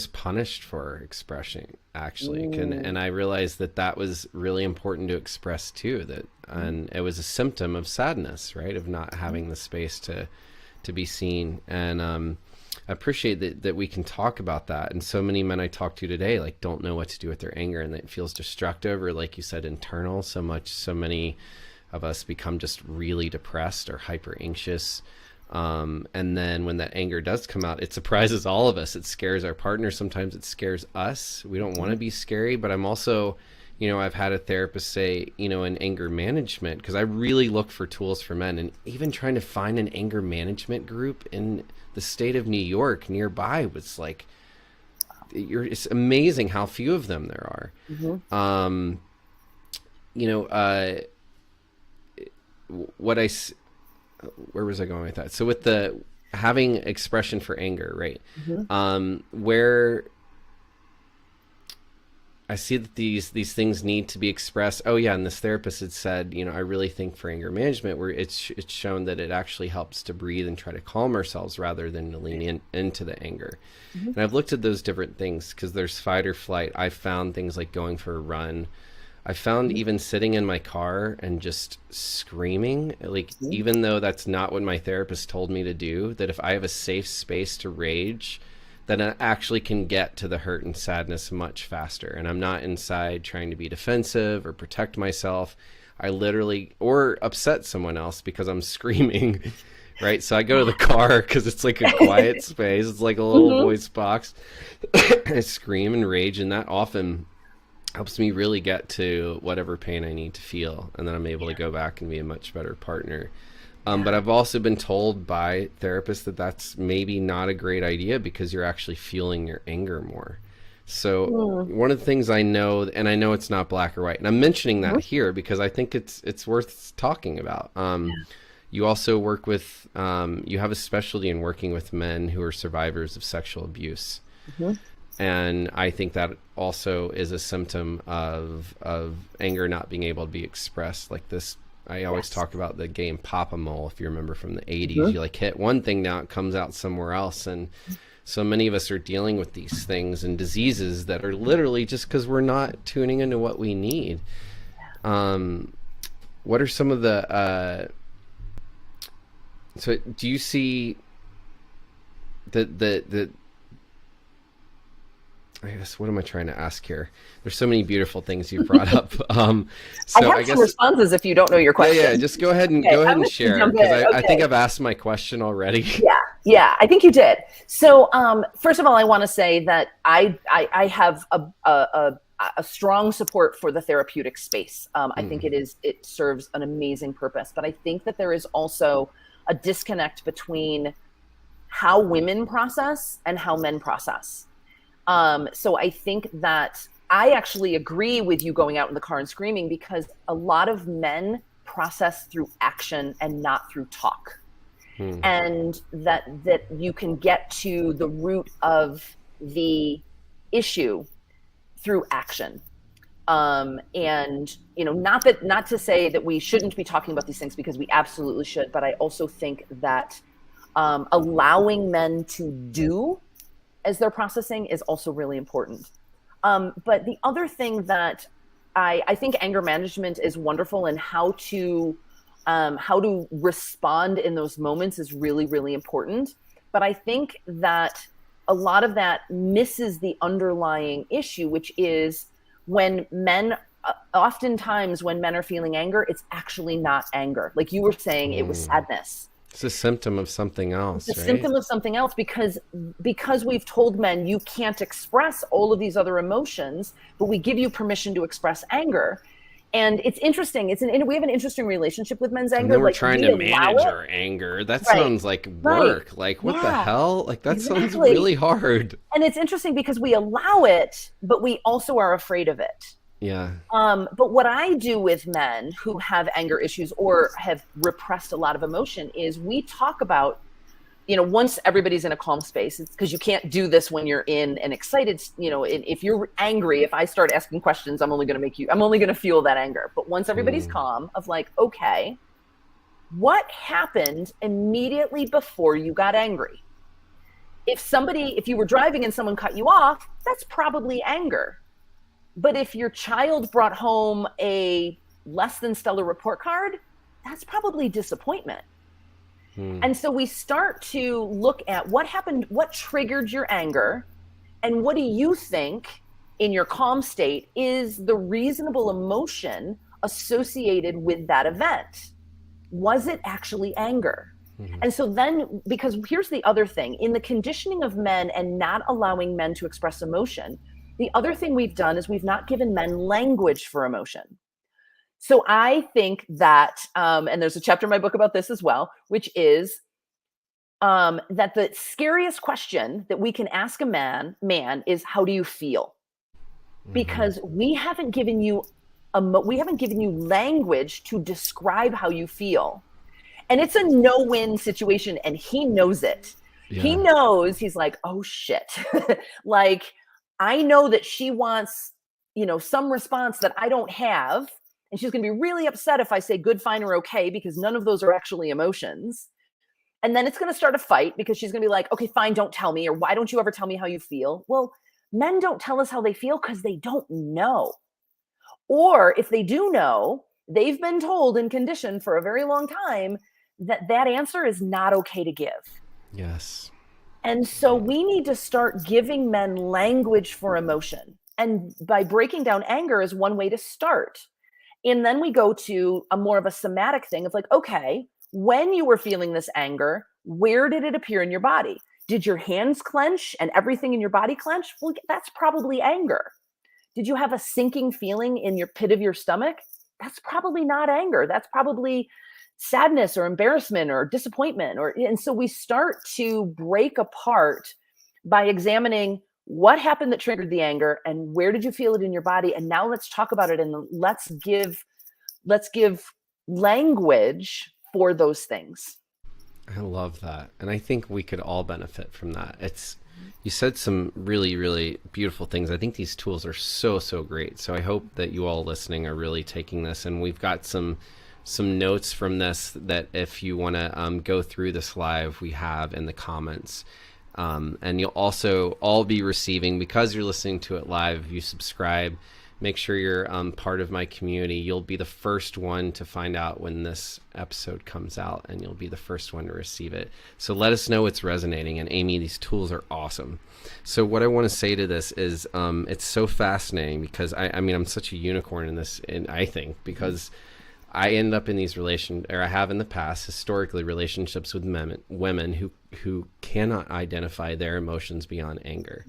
Speaker 1: punished for expressing, actually. And I realized that was really important to express too, and it was a symptom of sadness, right? Of not having the space to be seen. And I appreciate that we can talk about that. And so many men I talk to today, like, don't know what to do with their anger, and it feels destructive, or like you said, internal. So many of us become just really depressed or hyper anxious. And then when that anger does come out, it surprises all of us. It scares our partner. Sometimes it scares us. We don't want to be scary, but I'm also, I've had a therapist say, in anger management, because I really look for tools for men, and even trying to find an anger management group in the state of New York nearby was like, it's amazing how few of them there are. Where was I going with that? So with the having expression for anger, right? Where I see that these things need to be expressed. Oh yeah, and this therapist had said, I really think for anger management, where it's shown that it actually helps to breathe and try to calm ourselves rather than to lean into the anger. And I've looked at those different things, because there's fight or flight. I found things like going for a run. I found even sitting in my car and just screaming, like, even though that's not what my therapist told me to do, that if I have a safe space to rage, then I actually can get to the hurt and sadness much faster. And I'm not inside trying to be defensive or protect myself. I literally, or upset someone else because I'm screaming, right? So I go to the car because it's like a quiet space. It's like a little voice box. I scream and rage, and that often helps me really get to whatever pain I need to feel, and then I'm able to go back and be a much better partner. But I've also been told by therapists that that's maybe not a great idea, because you're actually feeling your anger more. So one of the things I know, and I know it's not black or white, and I'm mentioning that here because I think it's worth talking about. You also work with, you have a specialty in working with men who are survivors of sexual abuse. And I think that also is a symptom of anger not being able to be expressed. Like this, I always talk about the game Pop-A-Mole, if you remember from the 80s. You like hit one thing, now it comes out somewhere else. And so many of us are dealing with these things and diseases that are literally just because we're not tuning into what we need. What are some of the so do you see the I guess, what am I trying to ask here? There's so many beautiful things you brought up. So
Speaker 2: I have some responses if you don't know your question.
Speaker 1: Yeah, just go ahead and share, because I think I've asked my question already.
Speaker 2: Yeah, I think you did. So first of all, I want to say that I have a strong support for the therapeutic space. I think it serves an amazing purpose, but I think that there is also a disconnect between how women process and how men process. So I think that I actually agree with you going out in the car and screaming, because a lot of men process through action and not through talk. And that you can get to the root of the issue through action. And, you know, not to say that we shouldn't be talking about these things, because we absolutely should, but I also think that allowing men to do as they're processing is also really important. But the other thing that I think anger management is wonderful, and how to respond in those moments is really, really important. But I think that a lot of that misses the underlying issue, which is when men, oftentimes when men are feeling anger, it's actually not anger. Like you were saying, it was sadness.
Speaker 1: It's a symptom of something else.
Speaker 2: It's a symptom of something else, because we've told men you can't express all of these other emotions, but we give you permission to express anger. And it's interesting. We have an interesting relationship with men's anger.
Speaker 1: And then we're trying to manage our anger. That sounds like work. Like, what the hell? Like, that sounds really hard.
Speaker 2: And it's interesting because we allow it, but we also are afraid of it.
Speaker 1: Yeah.
Speaker 2: But what I do with men who have anger issues or have repressed a lot of emotion is we talk about, you know, once everybody's in a calm space, it's because you can't do this when you're in an excited, you know, if you're angry, if I start asking questions, I'm only going to fuel that anger. But once everybody's calm, of like, okay, what happened immediately before you got angry? If you were driving and someone cut you off, that's probably anger. But if your child brought home a less than stellar report card, that's probably disappointment. And so we start to look at what happened, what triggered your anger, and what do you think in your calm state is the reasonable emotion associated with that event? Was it actually anger? And so then, because here's the other thing, in the conditioning of men and not allowing men to express emotion, the other thing we've done is we've not given men language for emotion. So I think that, and there's a chapter in my book about this as well, which is that the scariest question that we can ask a man is, how do you feel? Because we haven't given you language to describe how you feel. And it's a no-win situation, and he knows it. Yeah. He knows, he's like, oh shit. Like, I know that she wants, you know, some response that I don't have. And she's going to be really upset if I say good, fine, or okay, because none of those are actually emotions. And then it's going to start a fight, because she's going to be like, okay, fine, don't tell me. Or why don't you ever tell me how you feel? Well, men don't tell us how they feel because they don't know. Or if they do know, they've been told and conditioned for a very long time that answer is not okay to give.
Speaker 1: Yes.
Speaker 2: And so we need to start giving men language for emotion. And by breaking down anger is one way to start. And then we go to a more of a somatic thing of like, okay, when you were feeling this anger, where did it appear in your body? Did your hands clench and everything in your body clench? Well, that's probably anger. Did you have a sinking feeling in your pit of your stomach? That's probably not anger. That's probably sadness or embarrassment or disappointment. And so we start to break apart by examining what happened that triggered the anger and where did you feel it in your body. And now let's talk about it, and let's give language for those things.
Speaker 1: I love that. And I think we could all benefit from that. You said some really, really beautiful things. I think these tools are so, so great. So I hope that you all listening are really taking this. And we've got some notes from this that if you want to go through this live, we have in the comments. And you'll also all be receiving, because you're listening to it live, if you subscribe, make sure you're part of my community. You'll be the first one to find out when this episode comes out, and you'll be the first one to receive it. So let us know it's resonating. And Amy, these tools are awesome. So what I want to say to this is it's so fascinating, because I mean, I'm such a unicorn in this, and I think because I end up in these I have in the past, historically, relationships with women who cannot identify their emotions beyond anger.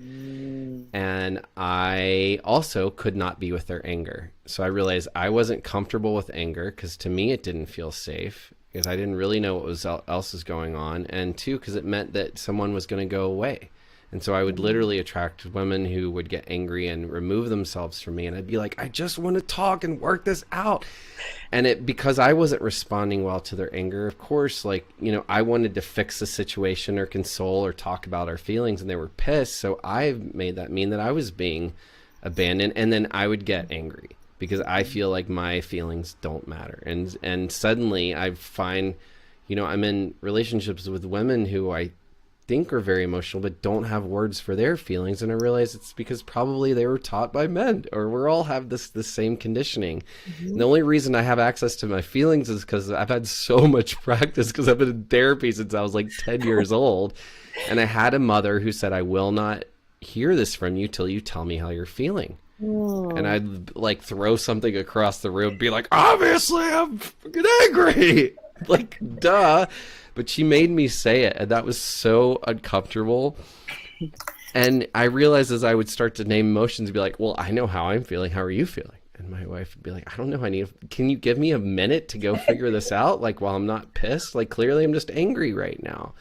Speaker 1: And I also could not be with their anger. So I realized I wasn't comfortable with anger, because to me it didn't feel safe, because I didn't really know what else was going on. And two, because it meant that someone was going to go away. And so I would literally attract women who would get angry and remove themselves from me. And I'd be like, I just want to talk and work this out. And because I wasn't responding well to their anger, of course, like, I wanted to fix the situation or console or talk about our feelings, and they were pissed. So I made that mean that I was being abandoned. And then I would get angry because I feel like my feelings don't matter. And suddenly I find, I'm in relationships with women who I think are very emotional but don't have words for their feelings, and I realize it's because probably they were taught by men, or we all have this same conditioning. And the only reason I have access to my feelings is because I've had so much practice, because I've been in therapy since I was like 10 years old, and I had a mother who said, I will not hear this from you till you tell me how you're feeling. And I'd like throw something across the room, be like, obviously I'm fucking angry, like, duh. But she made me say it, and that was so uncomfortable. And I realized as I would start to name emotions, be like, well, I know how I'm feeling. How are you feeling? And my wife would be like, I don't know. Can you give me a minute to go figure this out? Like, while I'm not pissed, like, clearly I'm just angry right now.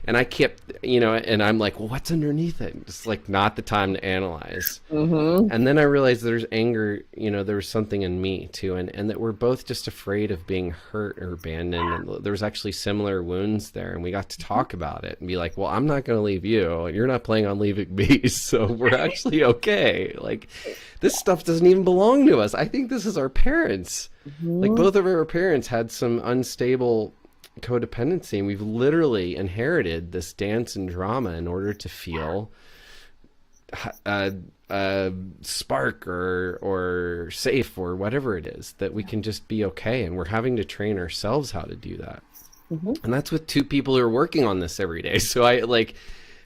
Speaker 1: And I kept, and I'm like, well, what's underneath it? It's like not the time to analyze. And then I realized there's anger, there was something in me too. And that we're both just afraid of being hurt or abandoned. And there was actually similar wounds there. And we got to talk about it and be like, well, I'm not going to leave you. You're not planning on leaving me. So we're actually okay. Like, this stuff doesn't even belong to us. I think this is our parents. Like, both of our parents had some unstable codependency, and we've literally inherited this dance and drama in order to feel spark or safe or whatever it is, that we can just be okay. And we're having to train ourselves how to do that. And that's with two people who are working on this every day. So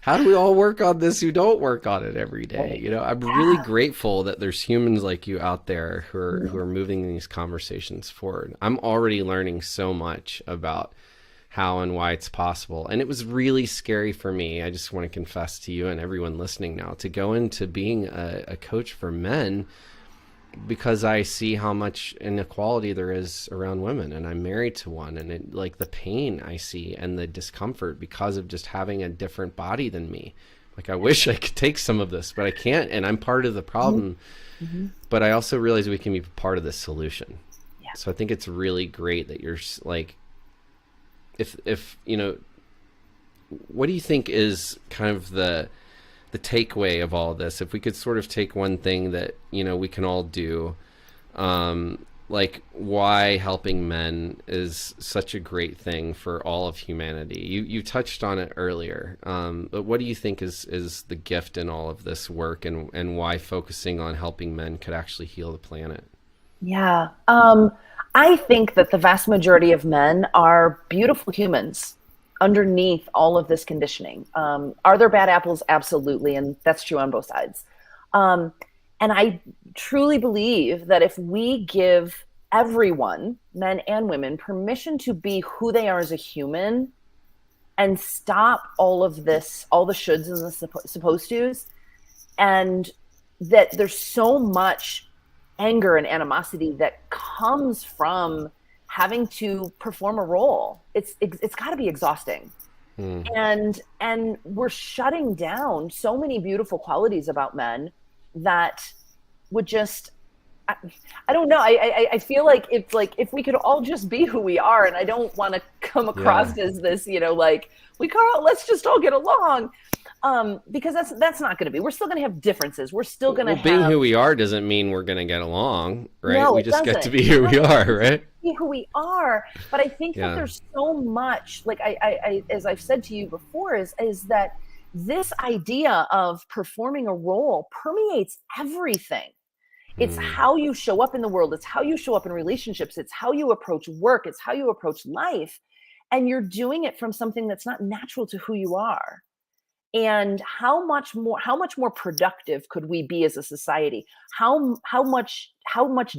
Speaker 1: how do we all work on this who don't work on it every day? I'm really grateful that there's humans like you out there who are moving these conversations forward. I'm already learning so much about how and why it's possible. And it was really scary for me, I just want to confess to you and everyone listening now, to go into being a coach for men, because I see how much inequality there is around women, and I'm married to one, and the pain I see and the discomfort because of just having a different body than me. Like, I wish I could take some of this, but I can't, and I'm part of the problem. But I also realize we can be part of the solution. So I think it's really great that you're like, if what do you think is kind of the takeaway of all this? If we could sort of take one thing that, we can all do, like why helping men is such a great thing for all of humanity. You touched on it earlier, but what do you think is the gift in all of this work, and why focusing on helping men could actually heal the planet?
Speaker 2: Yeah. I think that the vast majority of men are beautiful humans underneath all of this conditioning. Are there bad apples? Absolutely. And that's true on both sides. And I truly believe that if we give everyone, men and women, permission to be who they are as a human, and stop all of this, all the shoulds and the supposed tos, and that there's so much anger and animosity that comes from having to perform a role. It's got to be exhausting. And we're shutting down so many beautiful qualities about men that would just, I don't know. I feel like it's like, if we could all just be who we are, and I don't want to come across as this, like let's just all get along. Because that's not going to be. We're still going to have differences. We're still going to have.
Speaker 1: Being who we are doesn't mean we're going to get along, right?
Speaker 2: No,
Speaker 1: we just get to be who we are, right?
Speaker 2: Be who we are. But I think that there's so much, like I as I've said to you before, is that this idea of performing a role permeates everything. It's how you show up in the world. It's how you show up in relationships. It's how you approach work. It's how you approach life. And you're doing it from something that's not natural to who you are. And how much more productive could we be as a society? How much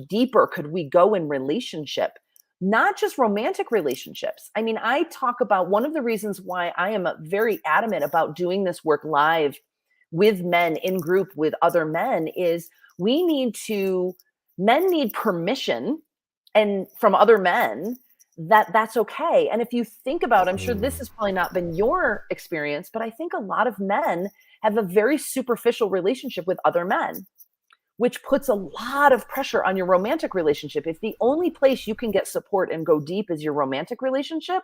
Speaker 2: deeper could we go in relationship? Not just romantic relationships. I mean, I talk about one of the reasons why I am very adamant about doing this work live with men in group with other men is men need permission and from other men that's okay. And if you think about, I'm sure this has probably not been your experience, but I think a lot of men have a very superficial relationship with other men, which puts a lot of pressure on your romantic relationship. If the only place you can get support and go deep is your romantic relationship,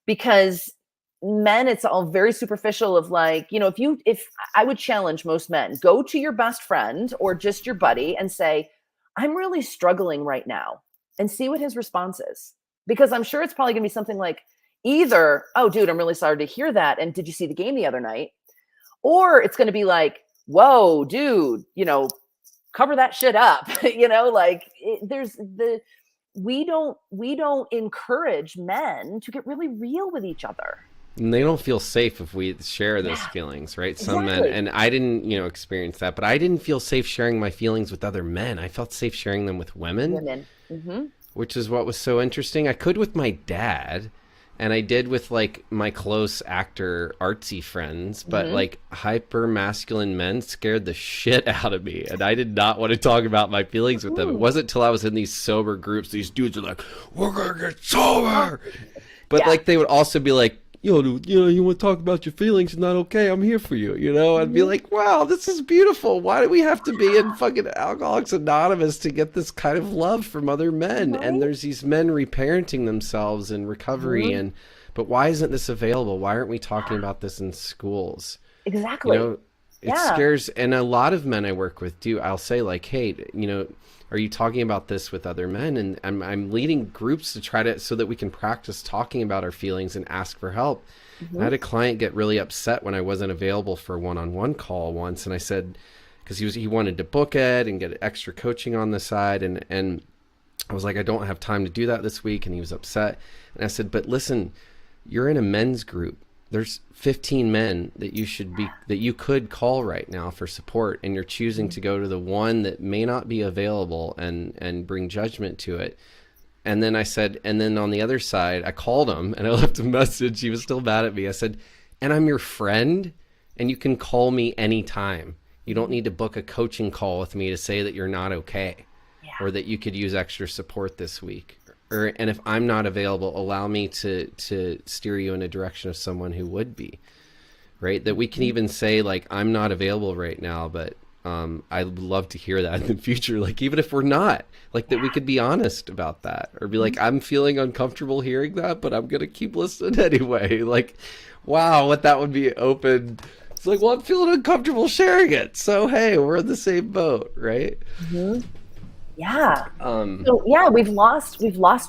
Speaker 2: because men, it's all very superficial of like, if I would challenge most men, go to your best friend or just your buddy and say, I'm really struggling right now, and see what his response is. Because I'm sure it's probably going to be something like either, oh, dude, I'm really sorry to hear that. And did you see the game the other night? Or it's going to be like, whoa, dude, cover that shit up. We don't encourage men to get really real with each other.
Speaker 1: And they don't feel safe if we share those feelings, right? Some men, and I didn't, experience that, but I didn't feel safe sharing my feelings with other men. I felt safe sharing them with women. Mm-hmm. Which is what was so interesting. I could with my dad, and I did with like my close actor artsy friends, but like hyper masculine men scared the shit out of me, and I did not want to talk about my feelings with them. It wasn't until I was in these sober groups, these dudes are like, we're gonna get sober, but like they would also be like, yo, dude, you want to talk about your feelings? It's not okay. I'm here for you. I'd be like, wow, this is beautiful. Why do we have to be in fucking Alcoholics Anonymous to get this kind of love from other men? Right? And there's these men reparenting themselves in recovery. But why isn't this available? Why aren't we talking about this in schools?
Speaker 2: Exactly.
Speaker 1: It scares, and a lot of men I work with do. I'll say like, hey, are you talking about this with other men? And I'm leading groups to try to, so that we can practice talking about our feelings and ask for help. I had a client get really upset when I wasn't available for a one-on-one call once. And I said, because he wanted to book it and get extra coaching on the side. And I was like, I don't have time to do that this week. And he was upset. And I said, but listen, you're in a men's group. There's 15 men that you could call right now for support, and you're choosing to go to the one that may not be available and bring judgment to it. And then I said, and then on the other side, I called him and I left a message. He was still mad at me. I said, and I'm your friend, and you can call me anytime. You don't need to book a coaching call with me to say that you're not okay, or that you could use extra support this week. And if I'm not available, allow me to steer you in a direction of someone who would be, right? That we can even say like, I'm not available right now, but I'd love to hear that in the future. Like, even if we're not, like that we could be honest about that, or be like, I'm feeling uncomfortable hearing that, but I'm going to keep listening anyway. Like, wow, what that would be open. It's like, well, I'm feeling uncomfortable sharing it. So, hey, we're in the same boat, right?
Speaker 2: Mm-hmm. Yeah. So yeah, we've lost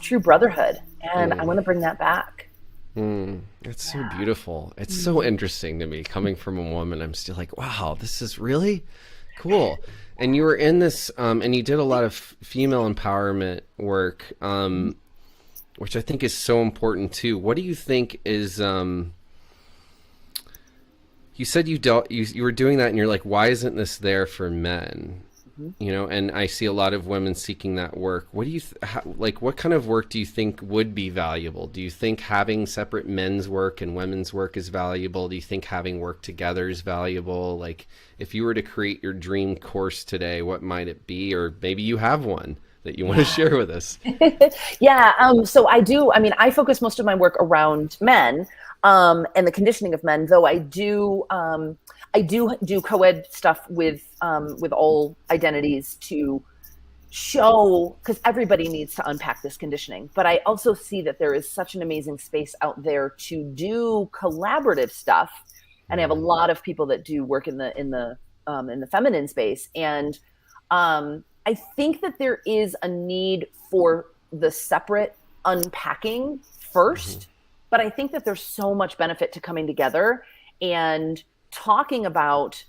Speaker 2: true brotherhood, and I want to bring that back.
Speaker 1: It's so beautiful. It's so interesting to me coming from a woman. I'm still like, wow, this is really cool. And you were in this, and you did a lot of female empowerment work, which I think is so important too. What do you think is, you said you were doing that and you're like, why isn't this there for men? And I see a lot of women seeking that work. What do you what kind of work do you think would be valuable? Do you think having separate men's work and women's work is valuable? Do you think having work together is valuable? Like, if you were to create your dream course today, what might it be? Or maybe you have one that you want to share with us.
Speaker 2: So I focus most of my work around men, and the conditioning of men, though I do co-ed stuff with all identities to show, because everybody needs to unpack this conditioning, but I also see that there is such an amazing space out there to do collaborative stuff. And I have a lot of people that do work in the feminine space. And I think that there is a need for the separate unpacking first, but I think that there's so much benefit to coming together and talking about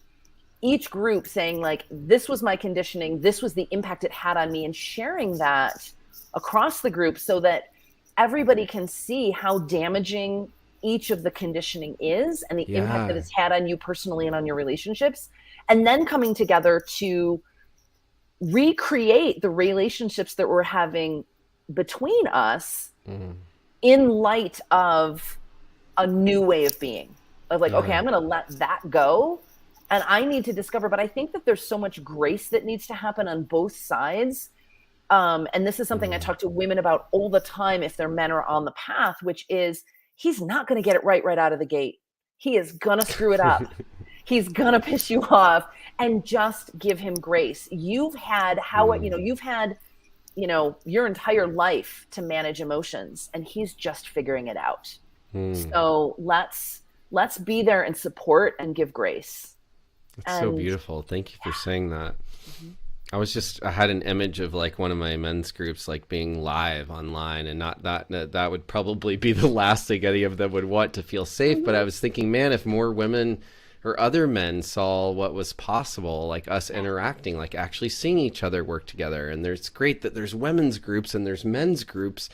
Speaker 2: each group saying, like, this was my conditioning, this was the impact it had on me, and sharing that across the group so that everybody can see how damaging each of the conditioning is and the impact that it's had on you personally and on your relationships. And then coming together to recreate the relationships that we're having between us in light of a new way of being. Of like, okay, I'm going to let that go. And I need to discover, but I think that there's so much grace that needs to happen on both sides. And this is something I talk to women about all the time if their men are on the path, which is he's not going to get it right out of the gate. He is going to screw it up. He's going to piss you off, and just give him grace. You've had your entire life to manage emotions, and he's just figuring it out. So let's be there and support and give grace.
Speaker 1: That's so beautiful. Thank you for saying that. I had an image of like one of my men's groups like being live online, and not that would probably be the last thing any of them would want, to feel safe. But I was thinking, man, if more women or other men saw what was possible, like us interacting, like actually seeing each other work together. And it's great that there's women's groups and there's men's groups.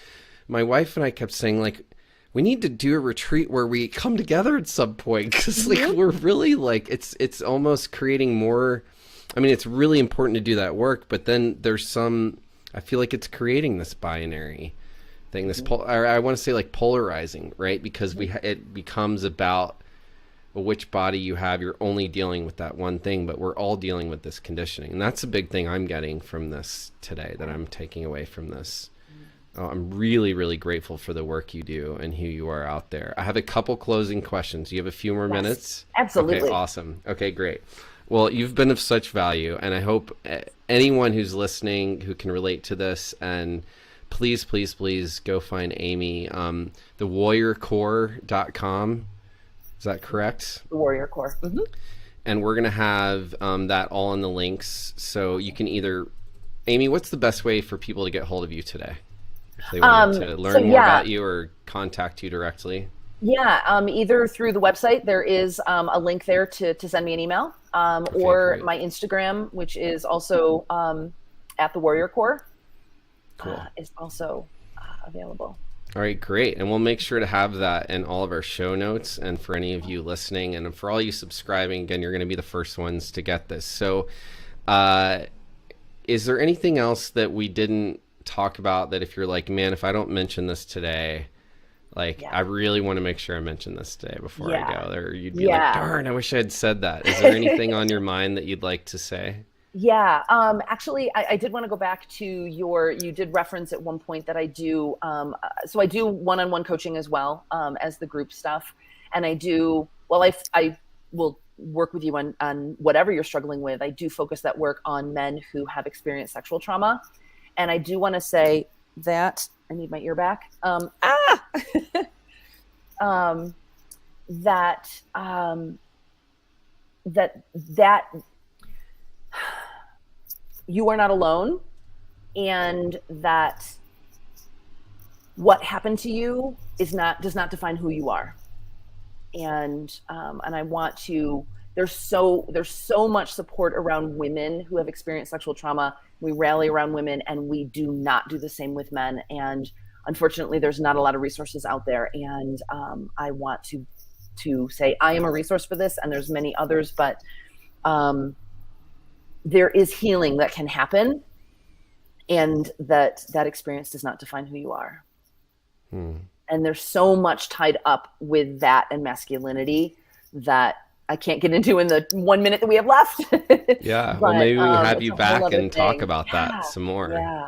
Speaker 1: My wife and I kept saying, like, we need to do a retreat where we come together at some point, because like we're really like it's almost creating more. I mean, it's really important to do that work, but then there's I feel like it's creating this binary thing, I want to say like polarizing, right? Because it becomes about which body you have. You're only dealing with that one thing, but we're all dealing with this conditioning, and that's a big thing I'm getting from this today, that I'm taking away from this. I'm really, really grateful for the work you do and who you are out there. I have a couple closing questions. You have a few more minutes?
Speaker 2: Absolutely.
Speaker 1: Okay, awesome. Okay, great. Well, you've been of such value, and I hope anyone who's listening who can relate to this, and please, please, please go find Amy. TheWarriorCore.com. Is that correct?
Speaker 2: The Warrior Core.
Speaker 1: And we're going to have that all in the links. So you can either, Amy, what's the best way for people to get hold of you today? If they wanted to learn more about you or contact you directly?
Speaker 2: Yeah, either through the website, there is a link there to send me an email, or great. My Instagram, which is also at the Warrior Core, is also available.
Speaker 1: All right, great. And we'll make sure to have that in all of our show notes. And for any of you listening, and for all you subscribing, again, you're going to be the first ones to get this. So is there anything else that we didn't talk about that if you're like, man, if I don't mention this today, like I really want to make sure I mention this today before I go there, you'd be like, darn, I wish I had said that. Is there anything on your mind that you'd like to say?
Speaker 2: Yeah, actually, I did want to go back to you did reference at one point that I do, so I do one-on-one coaching as well as the group stuff. And I do, I will work with you on whatever you're struggling with. I do focus that work on men who have experienced sexual trauma. And I do want to say that, I need my ear back, that you are not alone, and that what happened to you does not define who you are. And I want to, there's so much support around women who have experienced sexual trauma. We rally around women, and we do not do the same with men. And unfortunately, there's not a lot of resources out there. And I want to say I am a resource for this, and there's many others, but there is healing that can happen, and that experience does not define who you are. And there's so much tied up with that and masculinity that I can't get into in the 1 minute that we have left.
Speaker 1: Yeah. Well, maybe we can have you back and talk about that some more. Yeah.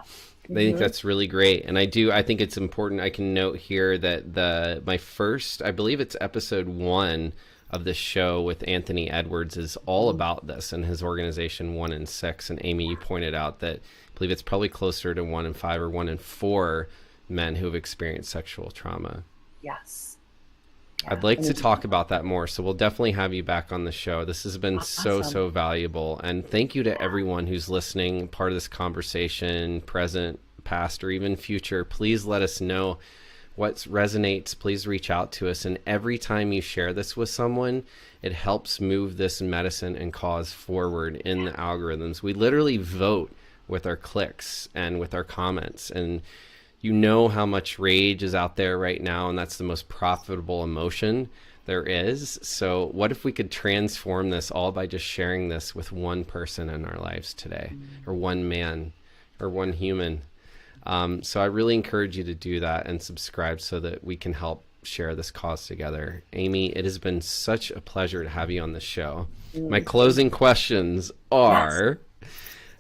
Speaker 1: I think that's really great. And I think it's important. I can note here that my first, I believe it's episode 1 of this show with Anthony Edwards is all about this, and his organization 1 in 6. And Amy, you pointed out that I believe it's probably closer to 1 in 5 or 1 in 4 men who have experienced sexual trauma.
Speaker 2: Yes.
Speaker 1: Yeah. I'd like to talk about that more, so we'll definitely have you back on the show. This has been so valuable, and thank you to everyone who's listening, part of this conversation, present, past, or even future. Please let us know what resonates. Please reach out to us, and every time you share this with someone, it helps move this medicine and cause forward in the algorithms. We literally vote with our clicks and with our comments, and you know how much rage is out there right now, and that's the most profitable emotion there is. So what if we could transform this all by just sharing this with one person in our lives today, or one man, or one human? So I really encourage you to do that and subscribe so that we can help share this cause together. Amy, it has been such a pleasure to have you on the show. My closing questions are,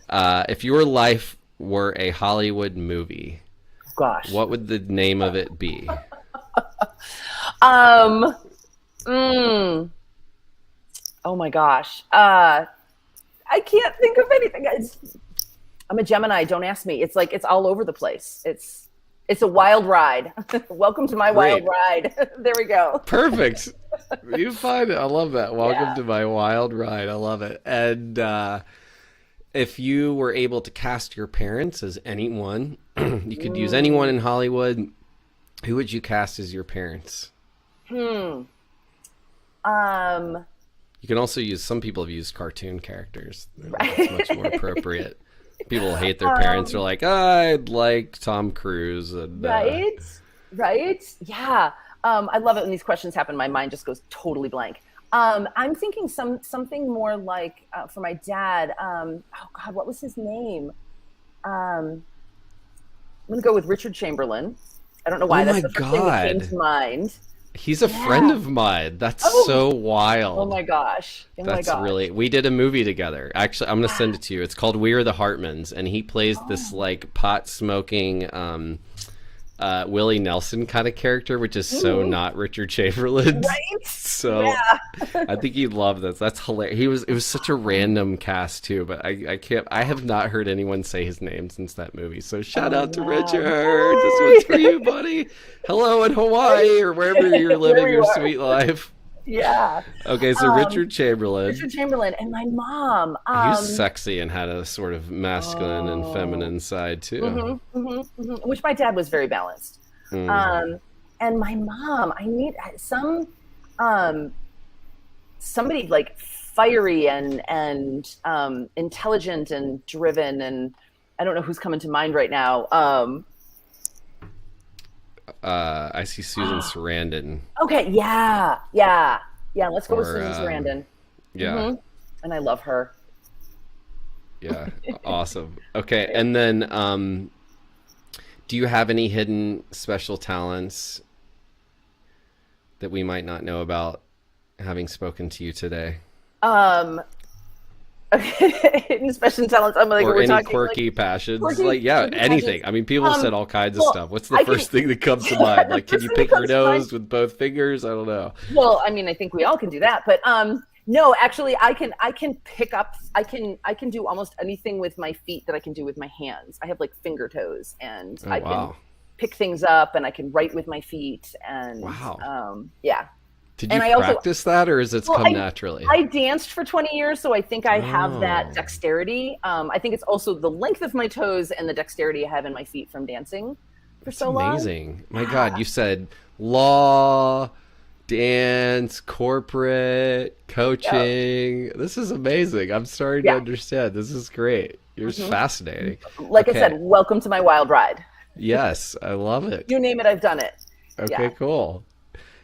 Speaker 1: if your life were a Hollywood movie, what would the name of it be?
Speaker 2: Oh my gosh. I can't think of anything. I'm a Gemini. Don't ask me. It's like, it's all over the place. It's a wild ride. Welcome to my wild ride. There we go.
Speaker 1: Perfect. You find it. I love that. Welcome to my wild ride. I love it. And if you were able to cast your parents as anyone, you could use anyone in Hollywood, who would you cast as your parents? You can also use, some people have used cartoon characters. It's much more appropriate. People hate their parents. They're like, I'd like Tom Cruise. And,
Speaker 2: Right? Yeah. I love it when these questions happen. My mind just goes totally blank. I'm thinking something more like, for my dad, oh God, what was his name? I'm going to go with Richard Chamberlain. I don't know why. That's the first thing that came to mind.
Speaker 1: He's a friend of mine. That's so wild.
Speaker 2: Oh my gosh.
Speaker 1: Really, we did a movie together. Actually, I'm going to send it to you. It's called We Are the Hartmans, and he plays this like pot smoking Willie Nelson kind of character, which is so not Richard Chamberlain.
Speaker 2: Right?
Speaker 1: So I think you'd love this. That's hilarious. It was such a random cast too, but I have not heard anyone say his name since that movie. So shout out to Richard. This one's for you, buddy. Hello in Hawaii or wherever you're living your sweet life.
Speaker 2: Yeah.
Speaker 1: Okay, so Richard Chamberlain.
Speaker 2: And my mom.
Speaker 1: He was sexy and had a sort of masculine and feminine side too.
Speaker 2: Which my dad was very balanced. And my mom, I need somebody like fiery and intelligent and driven, and I don't know who's coming to mind right now.
Speaker 1: I see Susan Sarandon.
Speaker 2: Okay, yeah. Let's go with Susan Sarandon.
Speaker 1: Yeah,
Speaker 2: and I love her.
Speaker 1: Yeah, awesome. Okay, and then, do you have any hidden special talents that we might not know about, having spoken to you today?
Speaker 2: Hidden special talents. I'm like,
Speaker 1: or
Speaker 2: we're
Speaker 1: any
Speaker 2: talking
Speaker 1: quirky passions, anything. I mean, people said all kinds of stuff. What's the first thing that comes to mind? Like, can you pick your nose with both fingers? I don't know.
Speaker 2: Well, I mean, I think we all can do that, but no, actually, I can pick up. I can do almost anything with my feet that I can do with my hands. I have like finger toes, and I can pick things up, and I can write with my feet, and yeah.
Speaker 1: Did you practice that, or is it come naturally?
Speaker 2: I danced for 20 years, so I think I have that dexterity. I think it's also the length of my toes and the dexterity I have in my feet from dancing for so long.
Speaker 1: Amazing. My God, you said law, dance, corporate, coaching. Yeah. This is amazing. I'm starting to understand. This is great. You're fascinating.
Speaker 2: Like I said, welcome to my wild ride.
Speaker 1: Yes, I love it.
Speaker 2: You name it, I've done it.
Speaker 1: Okay, cool.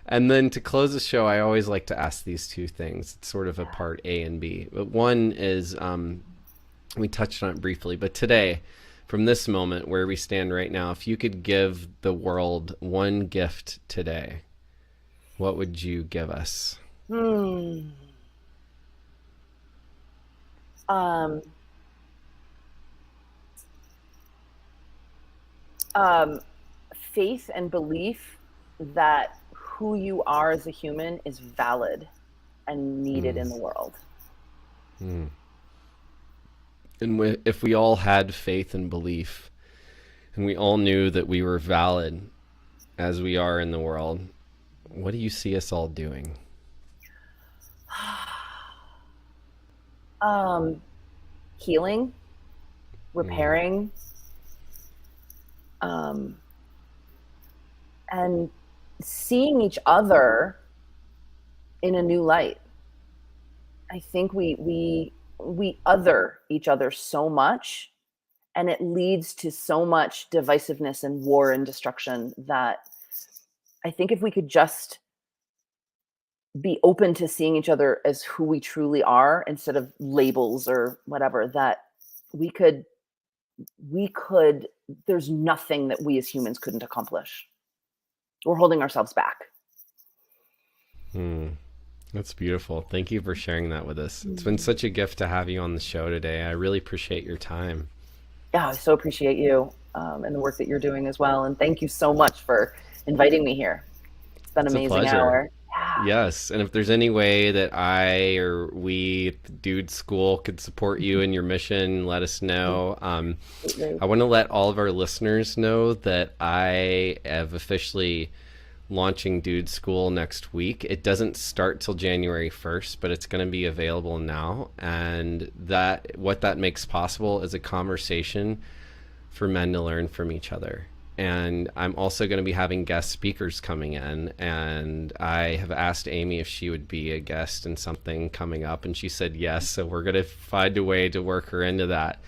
Speaker 1: And then to close the show, I always like to ask these two things. It's sort of a part A and B. But one is, we touched on it briefly, but today, from this moment where we stand right now, if you could give the world one gift today, what would you give us?
Speaker 2: Faith and belief that who you are as a human is valid, and needed in the world.
Speaker 1: And if we all had faith and belief, and we all knew that we were valid as we are in the world, what do you see us all doing?
Speaker 2: Healing, repairing, um, and seeing each other in a new light. I think we other each other so much, and it leads to so much divisiveness and war and destruction, that I think if we could just be open to seeing each other as who we truly are instead of labels or whatever, that we could we could there's nothing that we as humans couldn't accomplish. We're holding ourselves back.
Speaker 1: Hmm. That's beautiful. Thank you for sharing that with us. It's been such a gift to have you on the show today. I really appreciate your time.
Speaker 2: Yeah, I so appreciate you, and the work that you're doing as well. And thank you so much for inviting me here. It's been an
Speaker 1: It's a
Speaker 2: amazing
Speaker 1: pleasure.
Speaker 2: hour. Yeah.
Speaker 1: Yes, and if there's any way that I or we at the Dude School could support you in your mission, let us know. I want to let all of our listeners know that I have officially launching Dude School next week. It doesn't start till January 1st, but it's going to be available now. And that what that makes possible is a conversation for men to learn from each other. And I'm also going to be having guest speakers coming in, and I have asked Amy if she would be a guest in something coming up, and she said yes. So we're going to find a way to work her into that.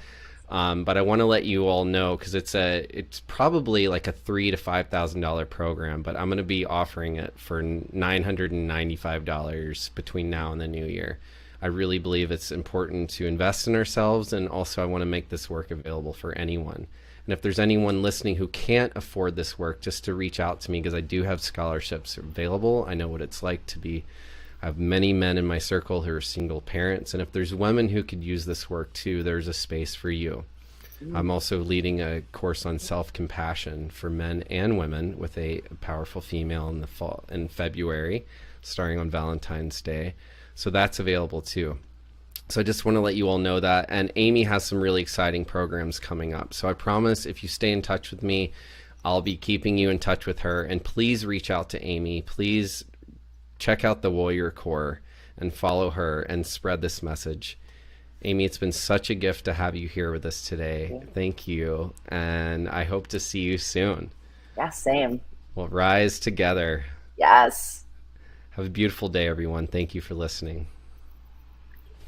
Speaker 1: But I want to let you all know, because it's probably like a $3,000 to $5,000 program, but I'm going to be offering it for $995 between now and the new year. I really believe it's important to invest in ourselves, and also I want to make this work available for anyone. And if there's anyone listening who can't afford this work, just to reach out to me, because I do have scholarships available. I know what it's like to be. I have many men in my circle who are single parents, and if there's women who could use this work too, there's a space for you. I'm also leading a course on self-compassion for men and women with a powerful female in the fall in February, starting on Valentine's Day. So that's available too. So I just want to let you all know that. And Amy has some really exciting programs coming up. So I promise if you stay in touch with me, I'll be keeping you in touch with her. And please reach out to Amy. Please check out the Warrior Core and follow her and spread this message. Amy, it's been such a gift to have you here with us today. Thank you. And I hope to see you soon.
Speaker 2: Yeah, same.
Speaker 1: We'll rise together.
Speaker 2: Yes.
Speaker 1: Have a beautiful day, everyone. Thank you for listening.